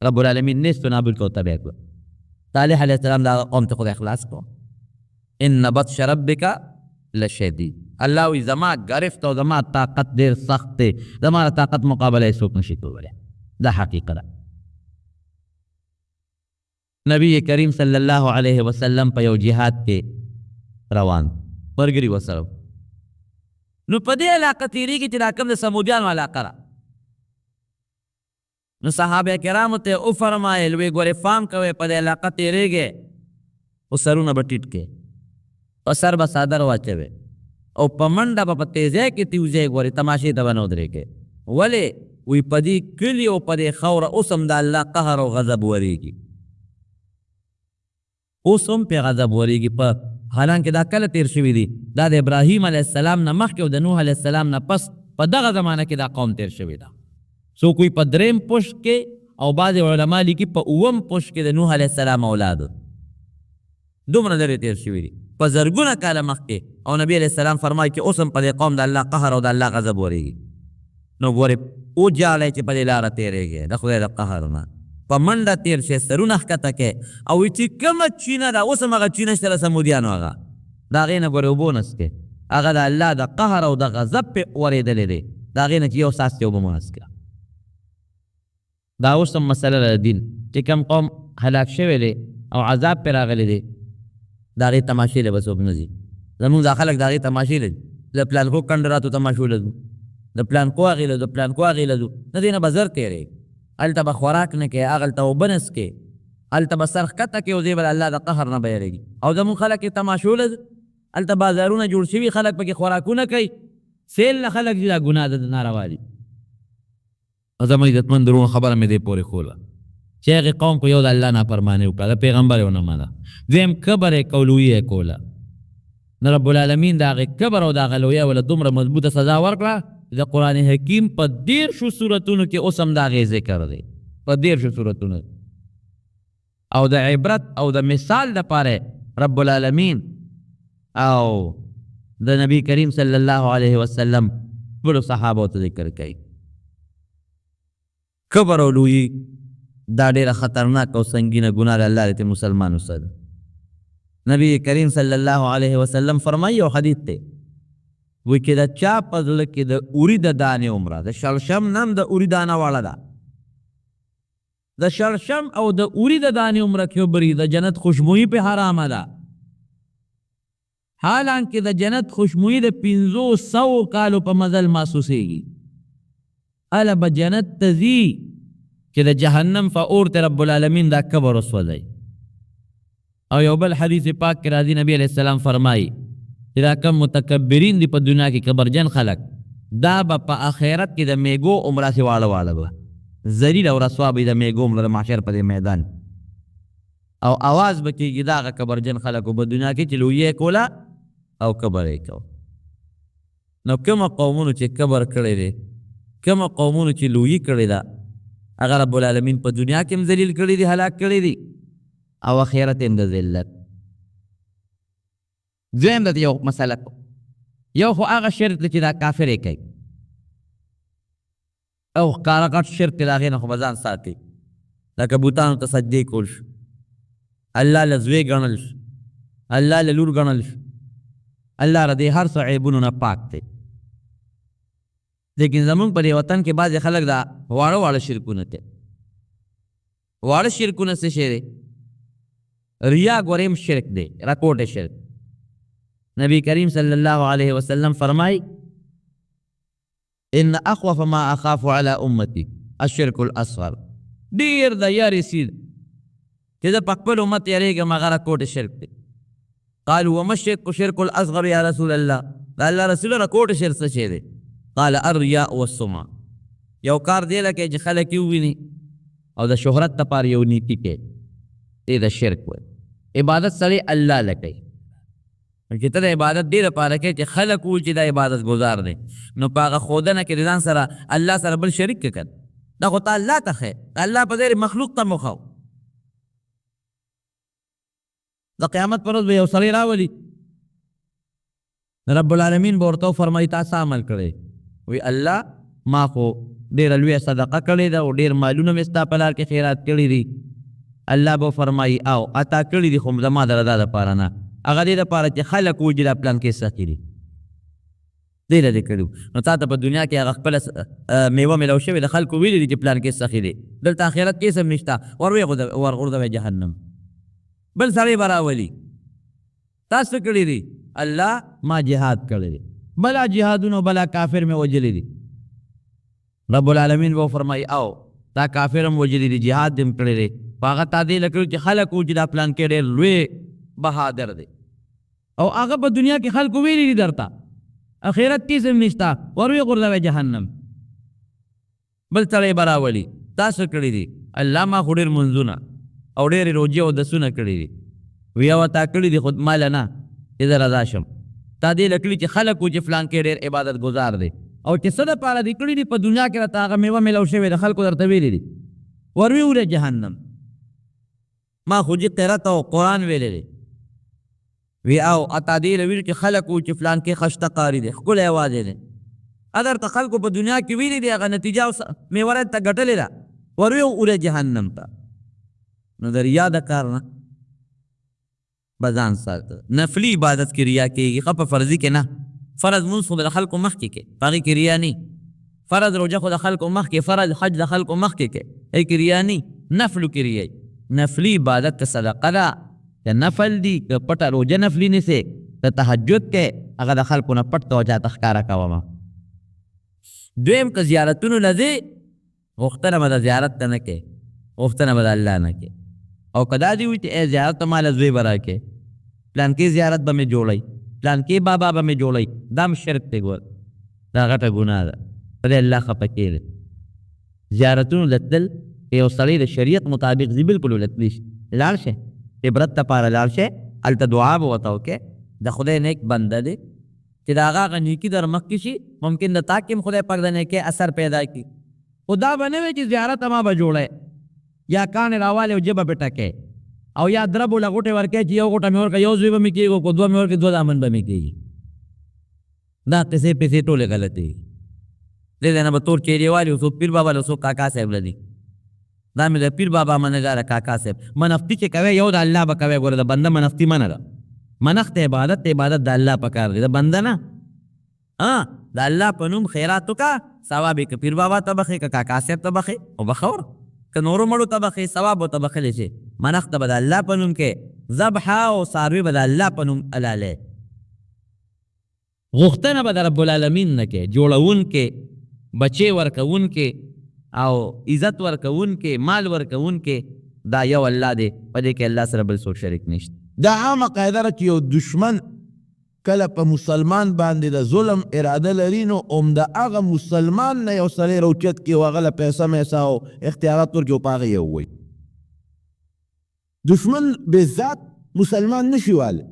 رب العالمین نیست و نابود کو تبع کړه صالح علیه السلام دا قوم ته خدای خلاص کو ان بطش ربک لشدید الله وی زما گرفت او زما طاقت ډېر سخت دی زما طاقت مقابله یې څوک نشي کولی دا حقیقت ده نبی کریم صلی الله علیه وسلم په یو جهاد کې روان ملګري ورسره نو په دې علاقه تېرېږي چې دا کوم د سمودیانو علاقه ده نو صحابه کرامو ته وفرمایل وی ګورې فام کوئ په دې علاقه تېرېږې او سرونه به ټیټ کې او سر به څادر واچوې او په منډه به په تیزۍ کې تیوځې ګورې تماشې ته به نه ودرېږې ولې وی په دې کلي او په دې خاوره اوس هم د الله قهر او غضب ورېږي اوس هم پې غضب ورېږي په حالانکې دا کله تېر شوي دي دا د ابراهیم علیه السلام نه مخکې او د نوح علیه السلام نه پس په دغه زمانه کې دا قوم تېر شوی ده څوک وایي په درېم پشت کې او بعضې علما لیکي په اووم پشت کې د نوح علیه السلام اولاد دومره لرې تېر شوي دي په زرګونه کاله مخکې او نبي علیه السلام فرمایي چې اوس هم په دې قوم د الله قهر او د الله غضب ورېږي نو ګورې وجاړئ چې په دې لاره تېرېږې د خدای د قهر نه په منډه تېر شي سرونه ښکته کې او وایي چې کومه چینه ده اوس هم هغه چینه شته د سمودیانو هغه د هغې نه ګورې اوبه ونسکې هغه د الله د قهر او د غضب پې ورېدلې دی د هغې نه چې یو څاڅکې اوبه مه وڅکه دا اوس هم مسله ده د دین چې کوم قوم هلاک شوی دی او عذاب پې راغلی دی د هغې تماشې له به څوک نه ځي زمونږ دا خلک د هغې تماشې له ځي د پلانکو کنډراتو تماشو له ځو د پلانکو هغې له ځو پلانکو هغې له ځو د دې نه به زر تېرې هلته به خوراک نه کوې هغلته اوبه نه څکې هلته به سر ښکته کوې او دې به د الله د قهر نه به یېرېږي او زمونږ خلک یې تماشو له ځو هلته بازارونه جوړ شوي خلک پکې خوراکونه کوي سیل نه خلک دي دا ګناه ده د ناروا دي زما عزتمند درون خبره مې دې پورې خوله چې هغې قوم خو یو د الله نافرماني وکړه د پیغمبر یې ونه منه دویم کبر یې کولویي یې کوله نو رب العالمین د هغې کبر او د هغه لویه وله دومره مضبوطه سزا ورکړه د قرآن حکیم په 13 سورتونو کې اوس هم د هغې ذکر دی په 13 سورتونو او د عبرت او د مثال دپاره رب العالمین او د نبی کریم صلی الله علیه وسلم ټولو صحابو ته ذکر کوي کبر او لویي دا ډېره خطرناک او سنګینه ګناه ده الله دې مسلمانو سره نبی کریم صلی الله علیه وسلم فرمایي یو حدیث دی وی چې د چا په زړه کې د اوري د دانې عمره د شړشم نم د اوري دانه واړه ده د شړشم او د اوري د دانې عمره کې وبري د جنت خوشبویي په حرامه ده حالانکه د جنت خوشبویي د 500 کالو په مزل محسوسېږي اله به جنت ته ځي چې د جهنم په اور ته رب العالمین دا کبر وسوځي او یو بل حدیث پاک کې راځي نبی علیه السلام فرمایي چې دا کم متکبرین دي په دنیا کې کبرجن خلک دا به په آخرت کې د میږو عمره سې واړه واړه به ذلیل او رسوا به د میږو عمره د محشر په دې میدان او آواز به کېږي د هغه کبرجن خلکو په دنیا کې چې لویې کوله او کبر یې کو نو کومه قومونو چې کبر کړی دی کومه قومونو چې لویي کړې ده هغه رب العالمین په دنیا کې هم ذلیل کړي دي هلاک کړي دي او آخرت هم د ذلت دویم د یو مسله یو خو هغه شرک دی چې دا کافر یې کوي او ښکاره غټ شرک دی د هغې نه خو به ځان ساتي لکه بوتانو ته سجدې کول شو الله له زوی ګڼل شو الله له لور ګڼل شو الله له دې هر څه عیبونو نه پاک دی لیکن زمونږ په دې وطن کې بعضې خلک دا واړه واړه شرکونه کوي واړه شرکونه څه شی دی ریا ګوریم شرک دی راکوټ شرک نبی کریم صلی الله علیه وسلم فرمای ان اخوف ما اخاف على امتی الشرک الاصغر ډیر د یارې سید چې زه په خپل امت یریږم هغه راکوټ شرک دی قالوا وما الشرك شرك الاصغر يا رسول الله دا الله رسول راکوټ شرک څه شی دی قال الرياء والسمعه یو کار دی لکه چې خلک یې وویني او د شهرت دپاره یو نیکي کوي دې د شرک وایي عبادت سړی الله لکوي چې ته د عبادت دې لپاره کوې چې خلک ووایي چې دا عبادت ګزار دی نو په هغه ښودنه کې د ځان سره الله سره بل شریک کړه دا خو ته الله ته ښیې الله په ځای مخلوق ته مخاو د قیامت پر ورځ به یو سړی راولي رب العالمین به ورته وفرمایي تا څه عمل کړی وی الله ما خو ډېره لویه صدقه کړې ده او ډېر مالونه مې ستا په لار کې خیرات کړي دي الله به وفرمایي او اتا کړي دي خو زما د رضا دپاره نه هغه دې دپاره چې خلک ووایي دا پلان کې سخي دي دې له دې کړي نو تا ته په دنیا کې هغه خپله میوه میلاو شوې د خلکو ویلي دي چې پلان کې سخي دي دلته آخرت کې هم نشته ورغورځوی جهنم بل سړی به راولي تاسو کړي دي الله ما جهاد کړی دی بلا جهادونو بلا کافر مې وجلی دی رب العالمین به فرمایي او تا کافر هم وجلی دی جهاد دې هم کړی دی په هغه تا دې لکړو چې خلک وو چې دا پلان کې ډېر لوی بهادر دی او هغه په دنیا کې خلکو ویلي دي درته اخرت کې هم نشته وروي غورځوی جهنم بل سړی به راولي تاسو کړي دي الله ما خو ډېر منځونه او ډېرې روجې او دسونه کړي دي وی او تا کړي دي خو ماله نه چې زه رضا شم تا دې لکړي چې خلک وو چې فلان کې ډېر عبادت ګزار دی او چې څه دپاره دې کړي دي په دنیا کې راته هغه میوه میلاو شوې د خلکو درته ویلي دي وروي وره جهنم ما خو جې قرت او قرآن ویلی دی وی او اتا دې له ویلي چې خلک وو چې فلان کې خشته قاري دی ښکلی اواز دی درته خلکو په دنیا کې ویلي دی هغه نتیجه او میوه ته ګټلې ده وروي وره جهنم ته نو د ریا د کار نه بزان ساته نفلی عبادت کی ریا کیږي خو په فرضي کې نه فرض مونږ خو د خلکو مخکې کې هغې کې ریا نه فرض روژه خو د خلکو مخکې فرض حج د خلکو مخکې کې هغې کې ریا نه نفلو کې ریا نفلی عبادت که صدقه ده که نفل دي که پټه روژه نفلي نیسې که تهجد کې هغه د خلکو نه پټ توجه ته ښکاره کومه دویم که زیارتونو نه ځې غوښتنه به د زیارت ته نه کې غوښتنه به د الله نه کې او که دا دې وي چې ای زیارت ته ماله زوی به راکې پلانکې زیارت به مې جوړی پلانکې بابا به مې جوړی دا هم شرک دی ګور دا غټه ګناه ده خدای الله خفه کېږي زیارتونو له تلل یو سړی د شریعت مطابق ځي بلکل ولتلی شي لاړ شي عبرت دپاره لاړ شي هلته دعا به ورته وکړې د خدای نیک بنده دی چې د هغه هغه نیکي در مخکې شي ممکن د تا کې هم خدای پاک د نیکۍ اثر پیدا کړي خو دا به نه وي چې زیارت ما به جوړی یا کان راوالی او جبه پې ټکې او یا درب وله غوټې ورکوي چې یو غوټه مې ورکړه یو زوی به مې کېږي که دوه مې ورکړي دوه دامن به مې کېږي دا قصې پیسې ټولې غلطې دې ځای نه به تور چیرې والي څوک پیر بابا له څوک کاکا صاحب له دي دا مې د پیر بابا منه دا د کاکا صاحب منفتی چې کوی یو د الله به کوی ګوره د بنده منفتی منه ده منښت عبادت د الله په کار دی د بنده نه د الله په نوم خیرات وکړه ثواب یې که پیر بابا ته بخې که کاکا صاحب ته بخې او بخور که نورو مړو ته بخې ثواب ورته بخلی شي منښت به د الله په نوم کې ذبحه او څاروي به د الله په نوم حلالې غوښتنه به د رب العالمین نه کې جوړونکې بچې ورکوونکې او عزت ورکوونکې مال ورکوونکې دا یو الله دی په دې کې الله سره بل څوک شریک نشته دا عامه قاعده ده چې یو دشمن کله په مسلمان باندې د ظلم اراده لري نو د هغه مسلمان نه یو سړی راوچت کړي او هغه له پیسه میسه او اختیارات ورکړي او په هغه یې ووایي دشمن بذات مسلمان نشي والی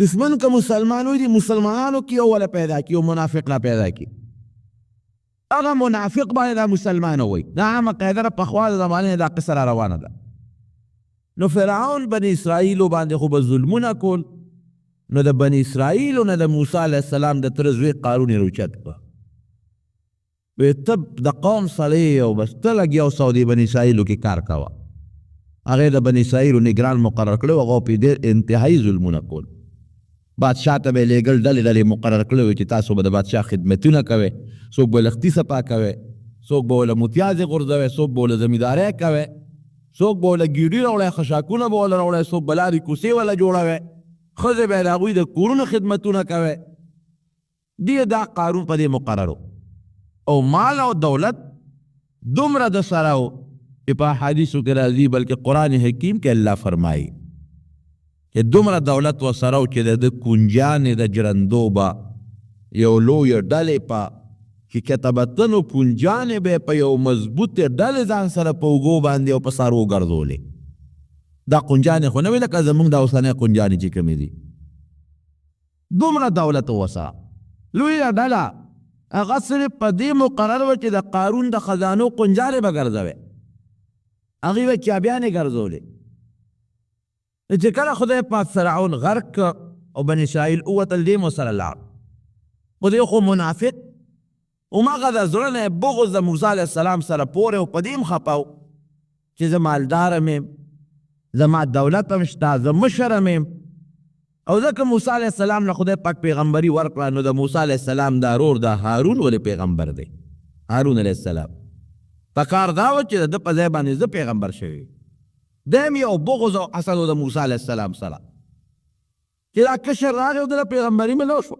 دشمن که مسلمان وي دي مسلمانانو کې یو وله پیدا کړي او منافق را پیدا کړي هغه منافق باندې دا مسلمان ووایي دا عامه قاعده ده پخوا د زمانې دا قصه را روانه ده نو فرعون بني اسرائیلو باندې خو به ظلمونه کول نو د بني اسرائیلو نه د موسی علیه السلام د تره زوی قارون یې راوچت کړه وی ته د قوم سړی او بس ته لګیا اوسه او د بني اسرائیلو کې کار کوه هغې د بني اسرائیلو نګران مقرر کړی و هغه پې ډېر انتهایي ظلمونه کول بادشاه ته به یې لېږل ډلې ډلې مقرر کړی وي چې تاسو به د بادشاه خدمتونه کوئ څوک به لښتي صفا کوئ څوک به له متیازې غورځوئ څوک به له زمیندارۍ کوئ څوک به له ګیډي راوړی خشاکونه به وله راوړی څوک به لارې کوڅې وله جوړوئ ښځې به یې د هغوی د کورونو خدمتونه کوئ دې دا قارون په دې مقرر او مال او دولت دومره د سره و چې په حدیثو کې راځي بلکې قرآن حکیم کې الله فرمایي چې دومره دولت و سره و چې د کنجانې د جرندو به یو لویه ډلې په چې کتبتنو کنجانې به په یو مضبوطې ډلې ځان سره په اوږو باندې او په سارو ګرځولې دا قنجانې خو نه وي لکه زمونږ دا اوسنۍ قنجانې چې کومې دي. دومره دولت وسه لویه ډله هغه صرف په دې مقرر وه چې د قارون د خزانو قنجارې به ګرځوي، هغې به چابیانې ګرځولې. چې کله خدای پاک فرعون غرق که او بن اسرائیل ووتل دې مو سره لاړ، خو دې خو منافق هماغه د زړه نه بغض د موسی علیه السلام سره پورې او په دې هم خفه و چې زه مالداره یم، زما دولت هم شته، زه مشر هم یم. او ځکه موسی علیه السلام نه خدای پاک پیغمبري ورکړه، نو د موسی علیه السلام دا رور د هارون ولې پیغمبر دی، هارون علیه السلام. پکار دا و چې د ده په ځای باندې زه پیغمبر شوی. دیم یو بغض او حسد و د موسی علیه السلام سره چې دا کشر راغی او د له پیغمبري ملو شو،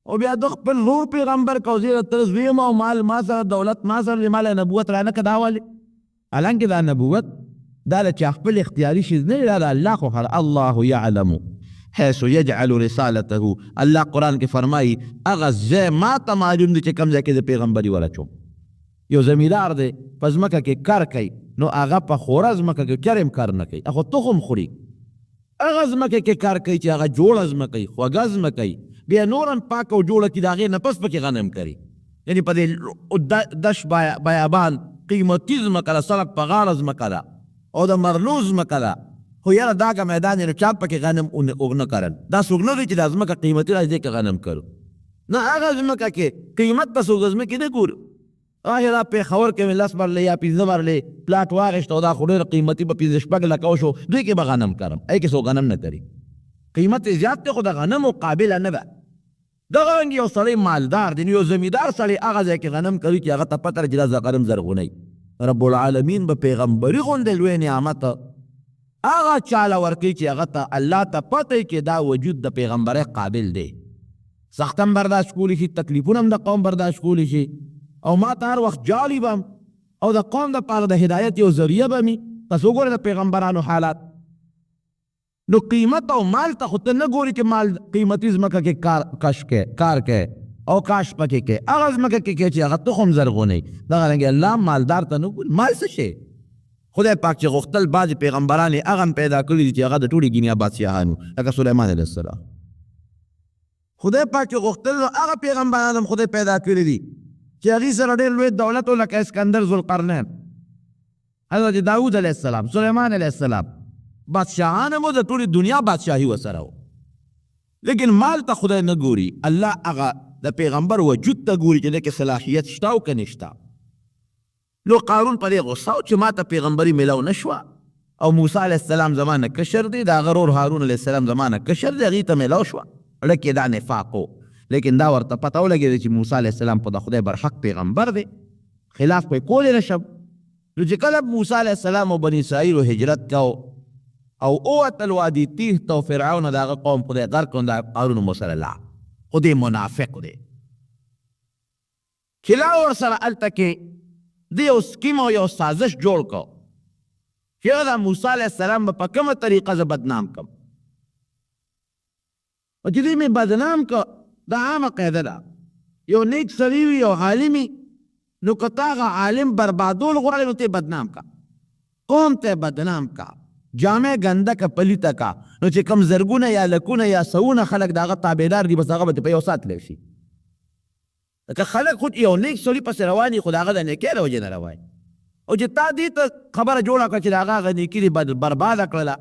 او بیا د خپل رور پیغمبر که او زه درته زوی یم او مال ما سره دولت ما سره دی، ما له نبوت رانه که دا ولې. حالانکې دا نبوت دا د چا خپل اختیاري شیز نه دی، دا د الله خو الله یعلم حیث یجعل رسالته. الله قرآن کې فرمایي هغه ځای ما ته معلوم دی چې کوم ځای کې د پیغمبري ورچوم. یو زمیندار دی په ځمکه کې کار کوي، نو هغه په خوره ځمکه کې کرم کار نه کوي، هغه تخم خوري. هغه ځمکه کې کار کوي چې هغه جوړه ځمکه وي، خوږه ځمکه وي، بیا نورن پاک او جوړه کړي، د هغې نه پس پکې غنم کري. یعنې په دې دش بیابان قیمتي ځمکه ده، سړک په غاړه ځمکه ده او د مرلو ځمکه ده، خو یاره دا که میدان یې نو چا پکې غنم نه کرل. دا څوک نه دی چې دا ځمکه قیمتي راځي دې کې غنم کرو، نه هغه ځمکه کې قیمت په څوک ځمکې نه ګورو. دا پېښور کې مې 10 مرلې یا 15 مرلې پلاټ واخېست او دا خو ډېر قیمتي په 15 لکه وشو، دوی کې به غنم کرم، ای کې څوک غنم نه کري، قیمت یې زیات دی خو د غنمو قابله نه ده. دغه رنګ یو سړی مالدار دی، یو زمیندار سړی هغه ځای کې غنم کوي چې هغه ته پته ده چې دا غنم زرغونی. رب العالمین به پیغمبري غوندې لوی نعمت هغه چاله ورکوي چې هغه ته الله ته پته چې دا وجود د پیغمبرۍ قابل دی. سخت هم برداشت کولی شي، تکلیفونه هم د قوم برداشت کولی شي، او ما ته هر وخت جالي به او د قوم دپاره د هدایت یو ذریعه به مي. تاسو وګورئ د پیغمبرانو حالات، نو قیمت او مال ته خو ته نه ګوري چې مال قیمتي ځمکه کې کار کوي او کاش پکې کوي، هغه ځمکه کې کوي چې هغه تخم زرغونی. دغه رنګې الله مالدار ته نه ګوري. مال څه شی؟ خدای پاک چې غوښتل بعضې پیغمبران یې هغه هم پیدا کړي دي چې هغه د ټولې دنیا بادشاهانو، لکه سلیمان علیه السلام. خدای پاک چې غوښتل نو هغه پیغمبران هم خدای پیدا کړي دي چې هغې سره ډېر لوی دولت و، لکه اسکندر ذوالقرنین، حضرت داود علیه السلام، سلیمان علیه السلام. بادشاهان هم د ټولې دنیا بادشاهي ورسره و، لیکن مال ته خدای نه ګوري. الله هغه د پیغمبر وجود ته ګوري چې دې کې صلاحیت شته او که نشته. نو قارون په دې غصه و چې ما ته پیغمبري میلاو نه شوه، او موسی علیه السلام زما نه کشر دی، د هغه ورور هارون علیه السلام زما نه کشر دی، هغې ته میلاو شوه. ړکې دا نفاق و، لیکن دا ورته پته ولګېده چې موسی علیه السلام په د خدای برحق پیغمبر دی، خلاف به یې کولی نه شم. نو چې کله موسی علیه السلام او بني اسرائیلو هجرت کو او اوتل وادي تیه ته فرعون د هغه قوم خدای غرق کړ، د قارون مو سره لاړ، خو دې منافق دی چې لاړ ورسره هلته کې دې یو سکیم او یو سازش جوړ کړ چې دا موسی علیه السلام به په کومه طریقه زه بدنام کړم. او چې دې مې بدنام کړ، دا عامه قاعده ده، یو نیک سړی وي یو عالم وي، نو که تا هغه عالم بربادول غواړې نو ته بدنام کا، قوم ته بدنام کا، جامع ګنده که پلیته کا، نو چې کم زرګونه یا لکونه یا سوونه خلک د هغه تابعدار دي، بس هغه به په یو ساتلی شي. که خلک خود یو نیک سړي پسې روان دي، خو د هغه د نیکۍ د وجې نه روان، او چې تا دې ته خبره جوړه کړه چې د هغه نیکي دې برباده کړله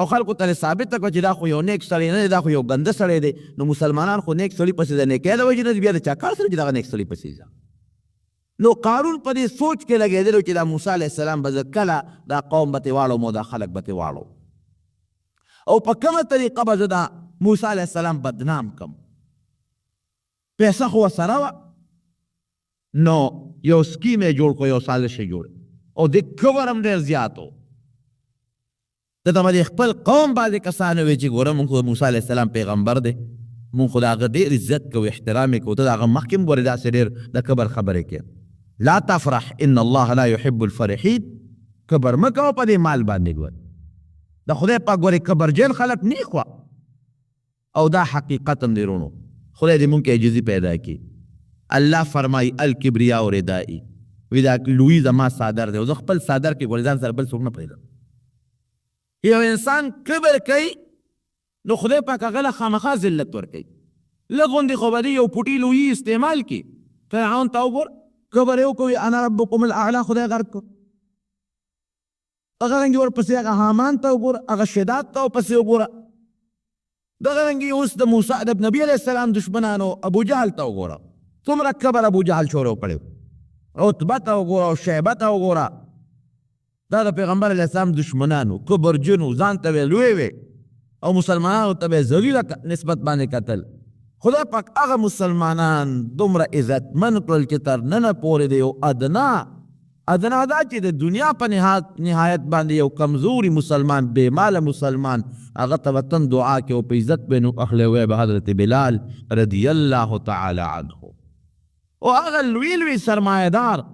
او خلکو ته ثابته کړه چې دا خو یو نیک سړی نه دی، دا خو یو ګنده سړی دی، نو مسلمانان خو نیک سړي پسې د نیکۍ د وجې نه دي، بیا د چا کار سره چې دغه نیک سړي پسې ځه. نو قارون په دې سوچ کې لګېدلو چې دا موسی علیه السلام به زه کله دا قوم به ترې واړوم او دا خلک به ترې واړو، او په کومه طریقه به زه دا موسی علیه السلام بدنام کړم. پیسه خو ورسره وه، نو یو سکیم یې جوړ کړو، یو سازش یې جوړ، او د کبر هم ډېر زیات و. دته به د خپل قوم بعضې کسان وویل چې ګوره مونږ خو موسی علیه السلام پیغمبر دی، مونږ خو د هغه ډېر عزت کوو، احترام یې کوو، ته د هغه مخکې هم ګورې داسې ډېر د کبر خبرې کوې. لا تفرح ان الله لا يحب الفرحین، کبر مه کوه په دې مال باندې. ګور د خدای پاک ګورې کبرجن خلک نه خوا، او دا حقیقت هم دی رونو، خدای دې مونږ کې عجزي پیدا کړي. الله فرمایي الکبریاء ردائي، وی دا لوی زما صادر دی، او زه خپل صادر کې ګورې ځان سره بل څوک نه پرېږدم. یو انسان کبر کوي نو خدای پاک هغه له خامخا ذلت ورکوي. لږ غوندې خو به یو پوټي لویي استعمال کړي. فرعون ته وګوره کبر یې وکړي انا ربکم الاعلی خدای غرق کړ. هغه رنګې ورپسې هغه حامان ته وګوره هغه شداد ته ورپسې وګوره. دغه رنګې اوس د موسی د نبي علیه السلام دشمنانو ابو جهل ته وګوره څومره کبر ابو جهل شروع کړی. عتبه ته وګوره او شیبه ته وګوره دا د پیغمبر علیه السلام دشمنانو کبرجنو ځان ته یې لوی وی او مسلمانانو ته به ذلیله نسبت باندې کتل. خدای پاک هغه مسلمانان دومره عزتمن کړل چې تر ننه پورې د یو ادنا دا چې د دنیا په نهایت باندې یو کمزوري مسلمان بې ماله مسلمان هغه ته وطن دعا کې او په عزت به نو اخلی وی به حضرت بلال رضی الله تعالی عنه. او هغه لوی سرمایهدار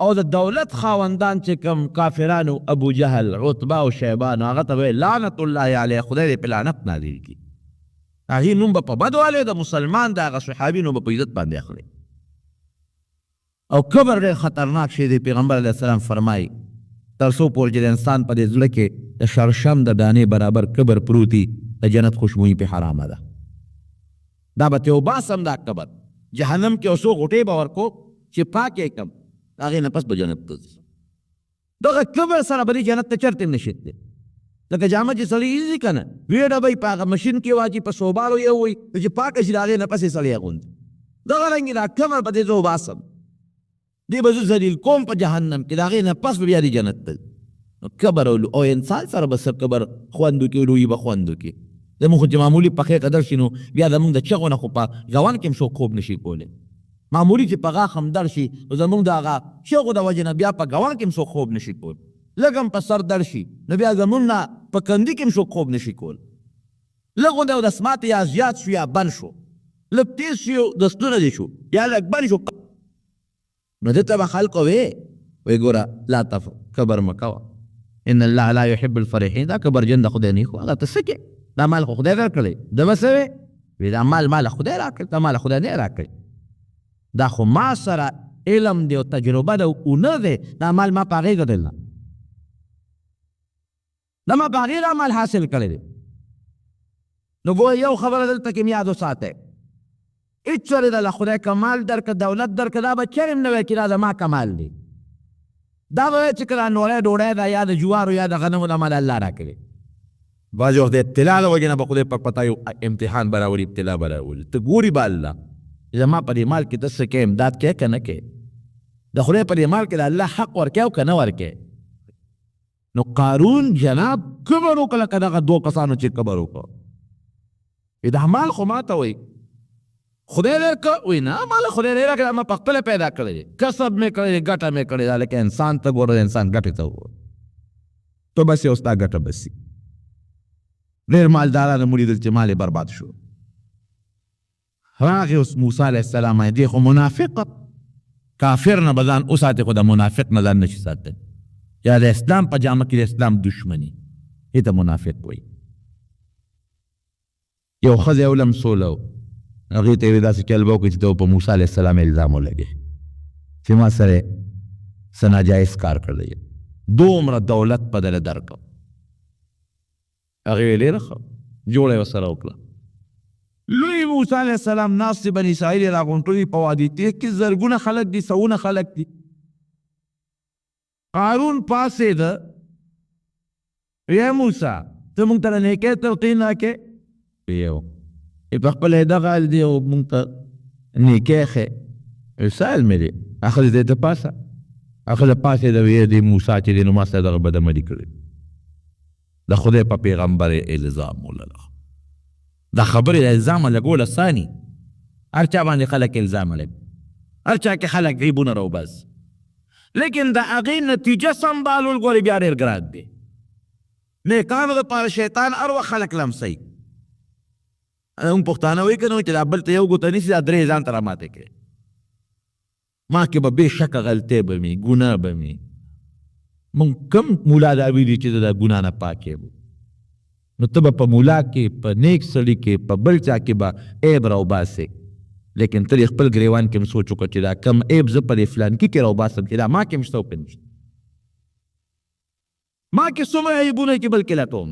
او د دولت خاوندان چې کم کافرانو ابو جهل عتبه او شیبان هغه ته وی لعنت الله علیه خدای دې په لعنت نازل کړي. هغې نوم به په بد والی د مسلمان د هغه صحابي نوم به په عزت باندې اخلي. او کبر ډېر خطرناک شی دی. پیغمبر علیه السلام فرمایي تر څو پورې چې د انسان په دې زړه کې د شرشم د دانې برابر کبر پروت وي د جنت خوشبویي پې حرامه ده. دا به ترې وباسم دا کبر جهنم کې یو څو غوټې به ورکو چې پاک یې کړم هغې نه پس به جنت ته ځي. دغه کبر سره به دې جنت ته چرته هم نشي تللی. لکه جامه چې سړی ایزي که نه ویډه به یې په هغه مشین کې واچي په صوبالو یې ووایي چې پاکه شي د هغې نه پس یې سړی اغوندي. دغه رنګې دا کبر به دې زه وباسم دې به زه ذلیل کوم په جهنم کې د هغې نه پس به بیا دې جنت ته ځي. نو کبر او انسان سره به څه کبر خوند وکړي لویي به خوند وکړي. زموږ خو چې معمولي پخې قدر شي نو بیا زموږ د چغو نه خو په ګوان کې هم څوک خوب نشي کولی. معمولي چې په غاښ هم در شي نو زموږ د هغه چغو د وجې نه بیا په ګوان کې هم څوک خوب نشي کولی. لږ هم په سر در شي نو بیا زموږ نه په کندي کې هم څوک خوب نشي کولی. لږ غوندې د اسمات یا زیات شو یا بند شو لږ تیز شو د ستونه دې شو یا لږ بند شو نو دې ته به خلکو وی ګوره لا تفرح کبر مه کوه ان الله لا يحب الفرحین. دا کبرجن د خدای نه خو هغه ته څه کې دا مال خو خدای درکړی ده به څه وی دا مال خدای راکړی دا مال خدای نه راکړی. دا خو ما سره علم دی او تجربه ده او نه دی دا مال ما په هغې ګټل نه دا ما په هغې دا مال حاصل کړی دی. نو ګوره یو خبره دلته کې یاد وساتئ هېڅ چېرې دله خدای کمال درکړه دولت درکړه دا به چېرې هم نه وایي چې دا زما کمال دی. دا به وایي چې که دا نوری ډوډۍ ده یا د جوارو یا د غنمو دا مال الله راکړي. بعضې وخت د ابتلا د وجې نه به خدای پاک پتا یو امتحان به راولي ابتلا به راولي ته ګوري به الله زما په دې مال کې ته څه کوې امداد کوې که نه کوې د خدای په دې مال کې د الله حق ورکوې او که نه ورکوې. نو قارون جناب کبر وکړه لکه دغه دوه کسانو چې کبر وکړه دا مال خو ما ته وایي خدای درکړه وایي نه مال خدای نه راکړه ما په خپله پیدا کړی دی کسب مې کړی دی ګټه مې کړې ده لکه انسان ته ګوره د انسان ګټې ته وګوره تو بس یو ستا ګټه بس ډېر مالدارانو ولیدل چې مال یې برباد شو. راغی اوس موسی علیه السلام دی خو منافق کافر نه به ځان وساتې خو د منافق نه ځان نشي ساتلی یا د اسلام په جامه کې د اسلام دشمني دې ته منافق وایي. یو ښځه یو لمسوله و هغې ته یې داسې چل به وکړي چې ته په موسی علیه السلام الزام ولګې چې ما سره څه ناجایز کار کړی دومره دولت په دله درکړم. هغې ویې ډېره ښه جوړه یې ورسره وکړه. لوی موسی علیه السلام ناست بني اسرائیل یې راغونډوي په وادي تیغ کې زرګونه خلک دي سوونه خلک دي. قارون پاسېده یا موسی ته موږ ته د نیکۍ تلقین راکړې یو په خپله یې دغه حال دی او موږ ته نیکۍ ښې سهل مې دی اخر دی ته پاسه اخر پاسېده ویې دی موسی چې دی نو ما سره دغه بدعملي کړې د خدای په پیغمبر الزام ولله. دا خبرې د الزام لګول اساني هر چا باندې خلک الزام لګي هر چا کې خلک عیبونه راوباسي لیکن د هغې نتیجه سنبالول ګورې بیا ډېر ګران دی. نیکانو دپاره شیطان هر وخت خلک لمسوي موږ پښتانه وایي که نه چې دا بل ته یو ګوته نیسي دا درې ځان ته راماته کړي ما کې به بې شکه غلطۍ به مې ګناه به مې موږ کم مولا دا ویلي چې دا ګناه نه پاک یم نو ته به په مولا کې په نیک سړي کې په بل چا کې به عیب راوباسې لیکن ته د خپل ګریوان کې هم سوچ وکړه چې دا کم عیب زه په دې فلانکي کې راوباسم چې دا ما کې هم شته او که نشته. ما کې څومره عیبونه کې بلکې لټوم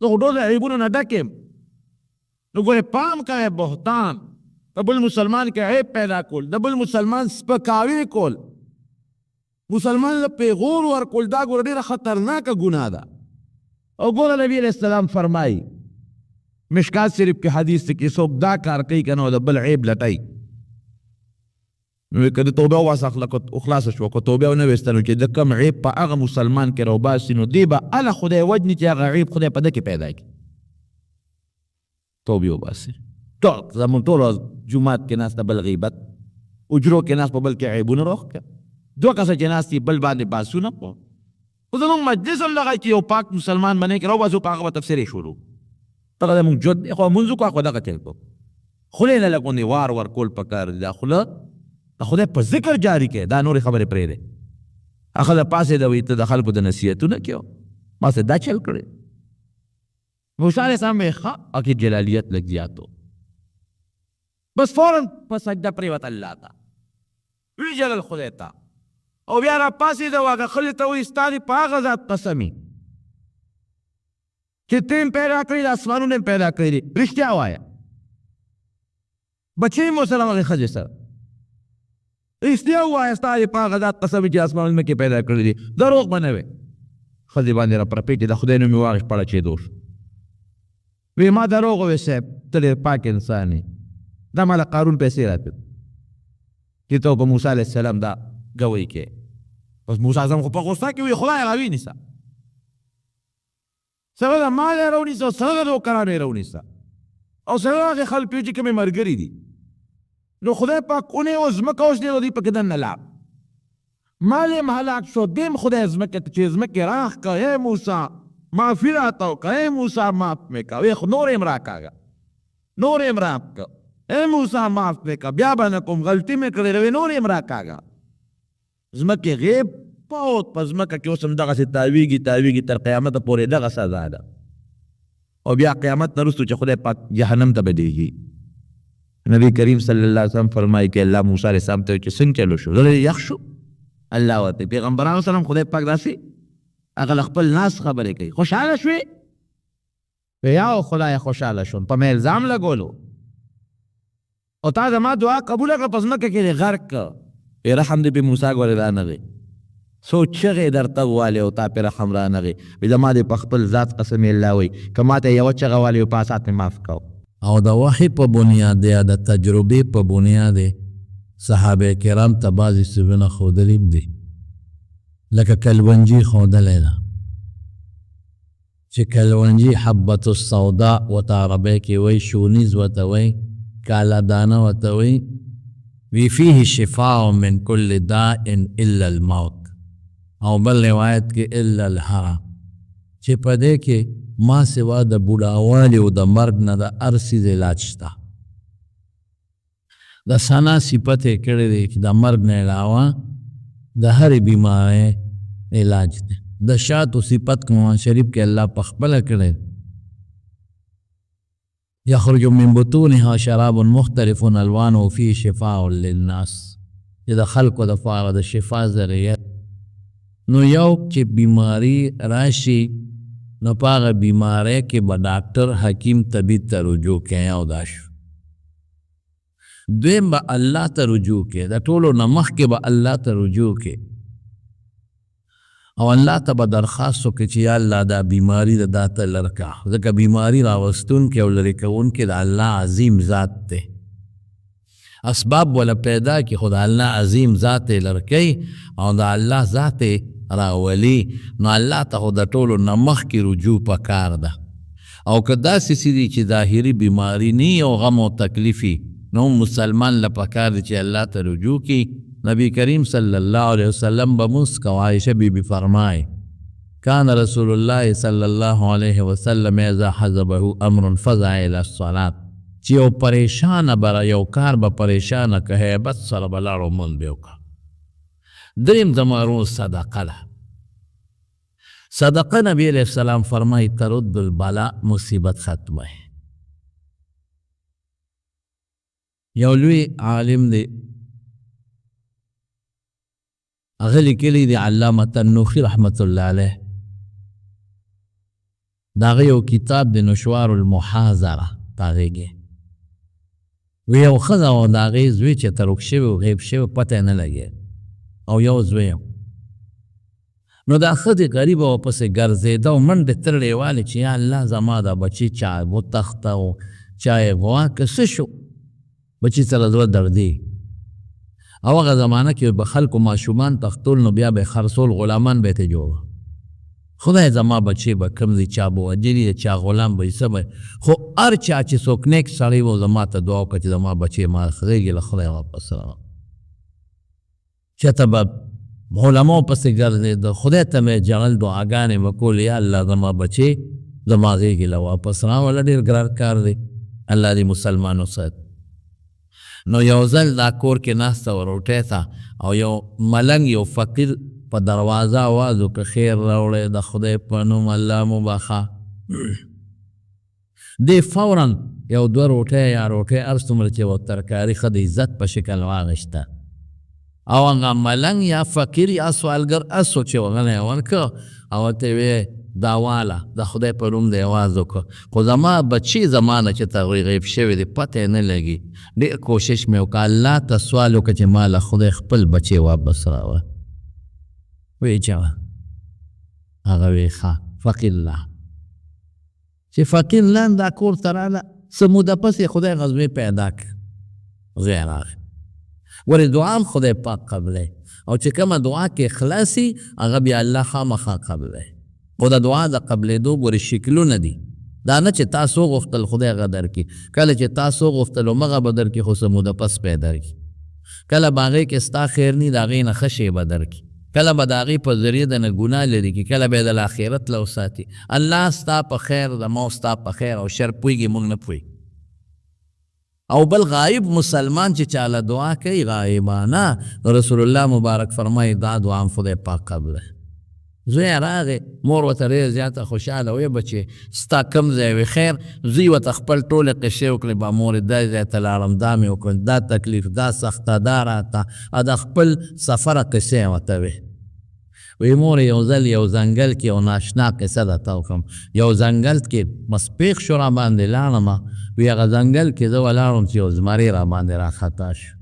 زه خو ډول عیبونه نه ډک یم. نو ګورې پام کوئ بهتان د بل مسلمان کې عیب پیدا کول، د بل مسلمان سپکاوی کول، مسلمان له پیغور ورکول، دا ګوره ډېره خطرناکه ګناه ده. او ګوره نبی علیہ السلام فرمایي مشکات شریف کې حدیث کې څوک دا کار کوي که نه د بل عیب لټوي نو که د توبه واسه خلاصه شوه که توبه ونه ویسته نو چې د کوم عیب په هغه مسلمان کې راوباسي نو دی به هله خدای وجني چې هغه عیب خدای په ده کې پیدا کړي. توبې وباسي. زمونږ ټول جومات کې ناست بل غیبت، اجرو کې ناست په بل کې عیبونه روغ کړه، دوه کسه چې ناست بل باندې باسونه خو زمونږ مجلس هم دغه چې یو پاک مسلمان باندې کې راوباسو په هغه به تفسیر یې شروع دغه زمونږ جد دی. خو مونځ وکړو خو دغه چل کوو، خولې نه لږ غوندې وار ورکول پکار دي. دا خوله د خدای په ذکر جاری کړئ، دا نورې خبرې پرېږدئ. هغه د پاسېده وایي ته د خلکو د نصیحتونه کوې، ما سه دا چل کړی. موسی علیه السلام یې ښه هغې جلالیت لږ زیات و، بس فوراً په سجده پرېوت الله ته، ویجلل خدای ته، او بیا را پاسېده و هغه خلې ته وایي ستا دې په هغه ذات قسمي چې ته هم پیدا کړي د اسمانونه هم پیدا کړي دي، رښتیا وایه. بچې مو سره هغې ښځې سره رښتیا ووایه ستا دې په هغه ذات قسم چې اسمانونه کې پیدا کړي دي، دروغ به نه وې. ښځې باندې را پرپېټې د خدای نوم یې واغېست پړچېدو شو. وی ما دروغ وویل صاحب ته ډېر پاک انسان یې، دا ماله قارون پیسې راکړې چې ته په موسی علیه السلام دا ګوی کې. بس موسی اعظم خو په غوسه کې وی خدای راوینیسه، سره د مال یې راونیسه او سره د نوکرانو یې راونیسه او سره هغې خلک چې کومې ملګري دي. نو خدای پاک اونې او ځمکه اوس دی نو دوی پکې دننه لاړ، مال یې هم هلاک شو، دی هم خدای ځمکې ته چې ځمکې راښ کړه ای موسی معافي راته وکړه، ای موسی معاف مې کړه. وی خو نور یې هم راکاږه، نور یې هم راکړه، ای موسی معاف مې کړه، بیا به نه کوم غلطي مې کړې ده، نور یې هم راکاږه. ځمکې غیب پوت په ځمکه کې اوس هم دغسې تاویږي تر قیامته پورې دغه سزا ده. او بیا قیامت نه وروسته چې خدای پاک جهنم ته بدېږي. نبی کریم صلی الله علیه وسلم فرمایي که الله موسی علیه السلام ته چې څنګه چلو شو زړه یخ شو. الله ورته پیغمبرانو سلام خدای پاک داسې هغه له خپل ناس خبرې کوي، خوشحاله شوې؟ یا خدای خوشحاله شوم، په مې الزام لګولو او تا زما دعا قبوله کړه، په ځمکه کې دې غرق کړه. رحم دې پې موسی ګورې رانغی، څو چغې درته ووالې او تا پې رحم رانغی. وایي زما دې په خپل ذات قسم یې الله وایي که ما ته یوه چغه والې او په اسات مې معاف کو. او د وحی په بنیاد یا د تجربې په بنیاد صحابه کرام ته بعضې څیزونه ښودلي دي، لکه کلونجي ښودلی ده چې کلونجي حبة السوداء ورته عربۍ کې وایي، شونیز ورته وایي، کاله دانه ورته وایي. وی فيه شفاء من كل داء الا الموت، او بل روایت کې الا الهرم، چې په دې کې ما سوا د بوډاوالي او د مرګ نه د هر څیز علاج شته. د ثنا صفت یې کړی دی چې د مرګ نه علاوه د هرې بیمارۍ علاج دی. د شاتو صفت قرآن شریف کې الله په خپله کړی، یخرج من بطونها شراب مختلف الوانه فيه شفاء للناس، چې د خلکو دپاره د شفا ذریعه. نو یو چې بیماری راشي نو په هغه بیماری کې به ډاکټر حکیم طبیب ته رجوع کوي، او دا شو. دویم به الله ته رجوع کوي، د ټولو نه مخکې به الله ته رجوع کوي او الله ته به درخواست وکړي چې یا الله دا بیماری د دا ته لرې کړه، ځکه بیماری راوستونکی او لرې کوونکی د الله عظیم ذات دی. اسباب ولا پیدا کړي خو د الله عظیم ذات یې لرې کوي او د الله ذات یې راولي. نو الله ته خو د ټولو نه مخکې رجوع پکار ده. او که داسې څه دي چې ظاهري بیماری نه او غم او تکلیفي، نو مسلمان له پکار دی چې الله ته رجوع کړي. نبی کریم صلی الله علیه وسلم به موږ کو، عائشه بیبي فرمایي کان رسول الله صلی الله علیه وسلم اذا حزبه امر فزع الى الصلاة، چې یو پریشانه بره یو کار به پریشانه که هیبت سره به لاړو مونځ به وکړه. دریم زمارو صدقه ده. صدقه نبی علیہ السلام فرمایي ترد البلاء، مصیبت ختمه. یو لوی عالم دی هغه لیکلی دی علامة النوخي رحمت الله علیه، داغه یو کتاب د نشوار المحاضره پاغېږي وی یو ښځه و د هغې زوی چې ترک شوی و غیب شوی پته یې نه لګېد او یو زوی نو دا ښځې غریبه ورپسې ګرځېده او منډې ترړې والې چې یا الله زما دا بچي چا وتښته او چا یې غوا که څه شو بچي سره زړه دردېږي او هغه زمانه کې به خلکو ماشومان تښتول نو بیا به یې خرڅول غلامان به یې ته جوړ خدای زما بچی به کم دی چا به وجلي چا غلام به یې څه به خو هر چا چې څوک نیک سړی و زما ته دعا وکړه چې زما بچی ما خرېږي له خدای واپس راغله چېرته به علماو پسې ګرځېده خدای ته مې جړل دعاګانې مې کولې یا الله زما بچی زما غېږې له واپس راوله ډېر ګران کار دی الله دې مسلمانو سات نو یو ځل دا کور کې ناسته وه روټۍ ته او یو ملنګ یو فقیر په دروازه آواز وکړه خیر راوړی د خدای په نوم الله مو بخښه دې فورا یو دوه روټۍ یا روټۍ هر څومره چې وه ترکاري ښه د عزت په شکل واغېسته او هغه ملنګ یا فقیر یا سوالګر اسو چې وغلی یې ورکړه او ورته یې دا واله د خدای په نوم دې اواز وکړه خو زما بچي زما نه چې ته غیب شوی دی پته یې نه لګي ډېر کوشش مې وکړه الله ته سوال وکړه چې ما له خدای خپل بچی واپس راوړه وی چاوه هغه وی ښه فقیر الله چې فقیر الله دا کور ته راغله څه موده پس یې خدای غزوې پیدا کړ زوی راغی ولې دعا هم خدای پاک قبلی او چې کومه دعا کې اخلاصي هغه بیا الله خامخا قبلی خو د دعا د قبلېدو ګورې شکلونه دي دا نه چې تاسو غوښتل خدای هغه درکړي کله چې تاسو غوښتل همغه به درکړي خو څه موده پس پیدا کړي کله به هغې کې ستا خیر نه د هغې نه ښه شی به درکړي کله به د هغې په ذریعه د نه ګناه لرې کړي کله به یې د آخرت له وساتي الله ستا په خیر زما ستا په خیر او شر پوهېږي موږ نه پوهېږي او بل غایب مسلمان چې چاله دعا کوي غایبانه رسول الله مبارک فرمایي دا دعا هم خدای پاک قبله زوی راغی مور ورته ډېر زیاته خوشحاله وی بچې ستا کم ځای وي خیر زوی ورته خپل ټولې قصې وکړې با مورې دا ځای ته لاړم دا مې وکړل دا تکلیف دا سخته دا راته د خپل سفره قصې ورته وې وی مورې یو ځل یو ځنګل کې یو ناشنا قصه درته وکړم یو ځنګل کې ماسپېښ شو را باندې لاړمه وی هغه ځنګل کې زه ولاړم چې یو زمری را باندې راخطا شو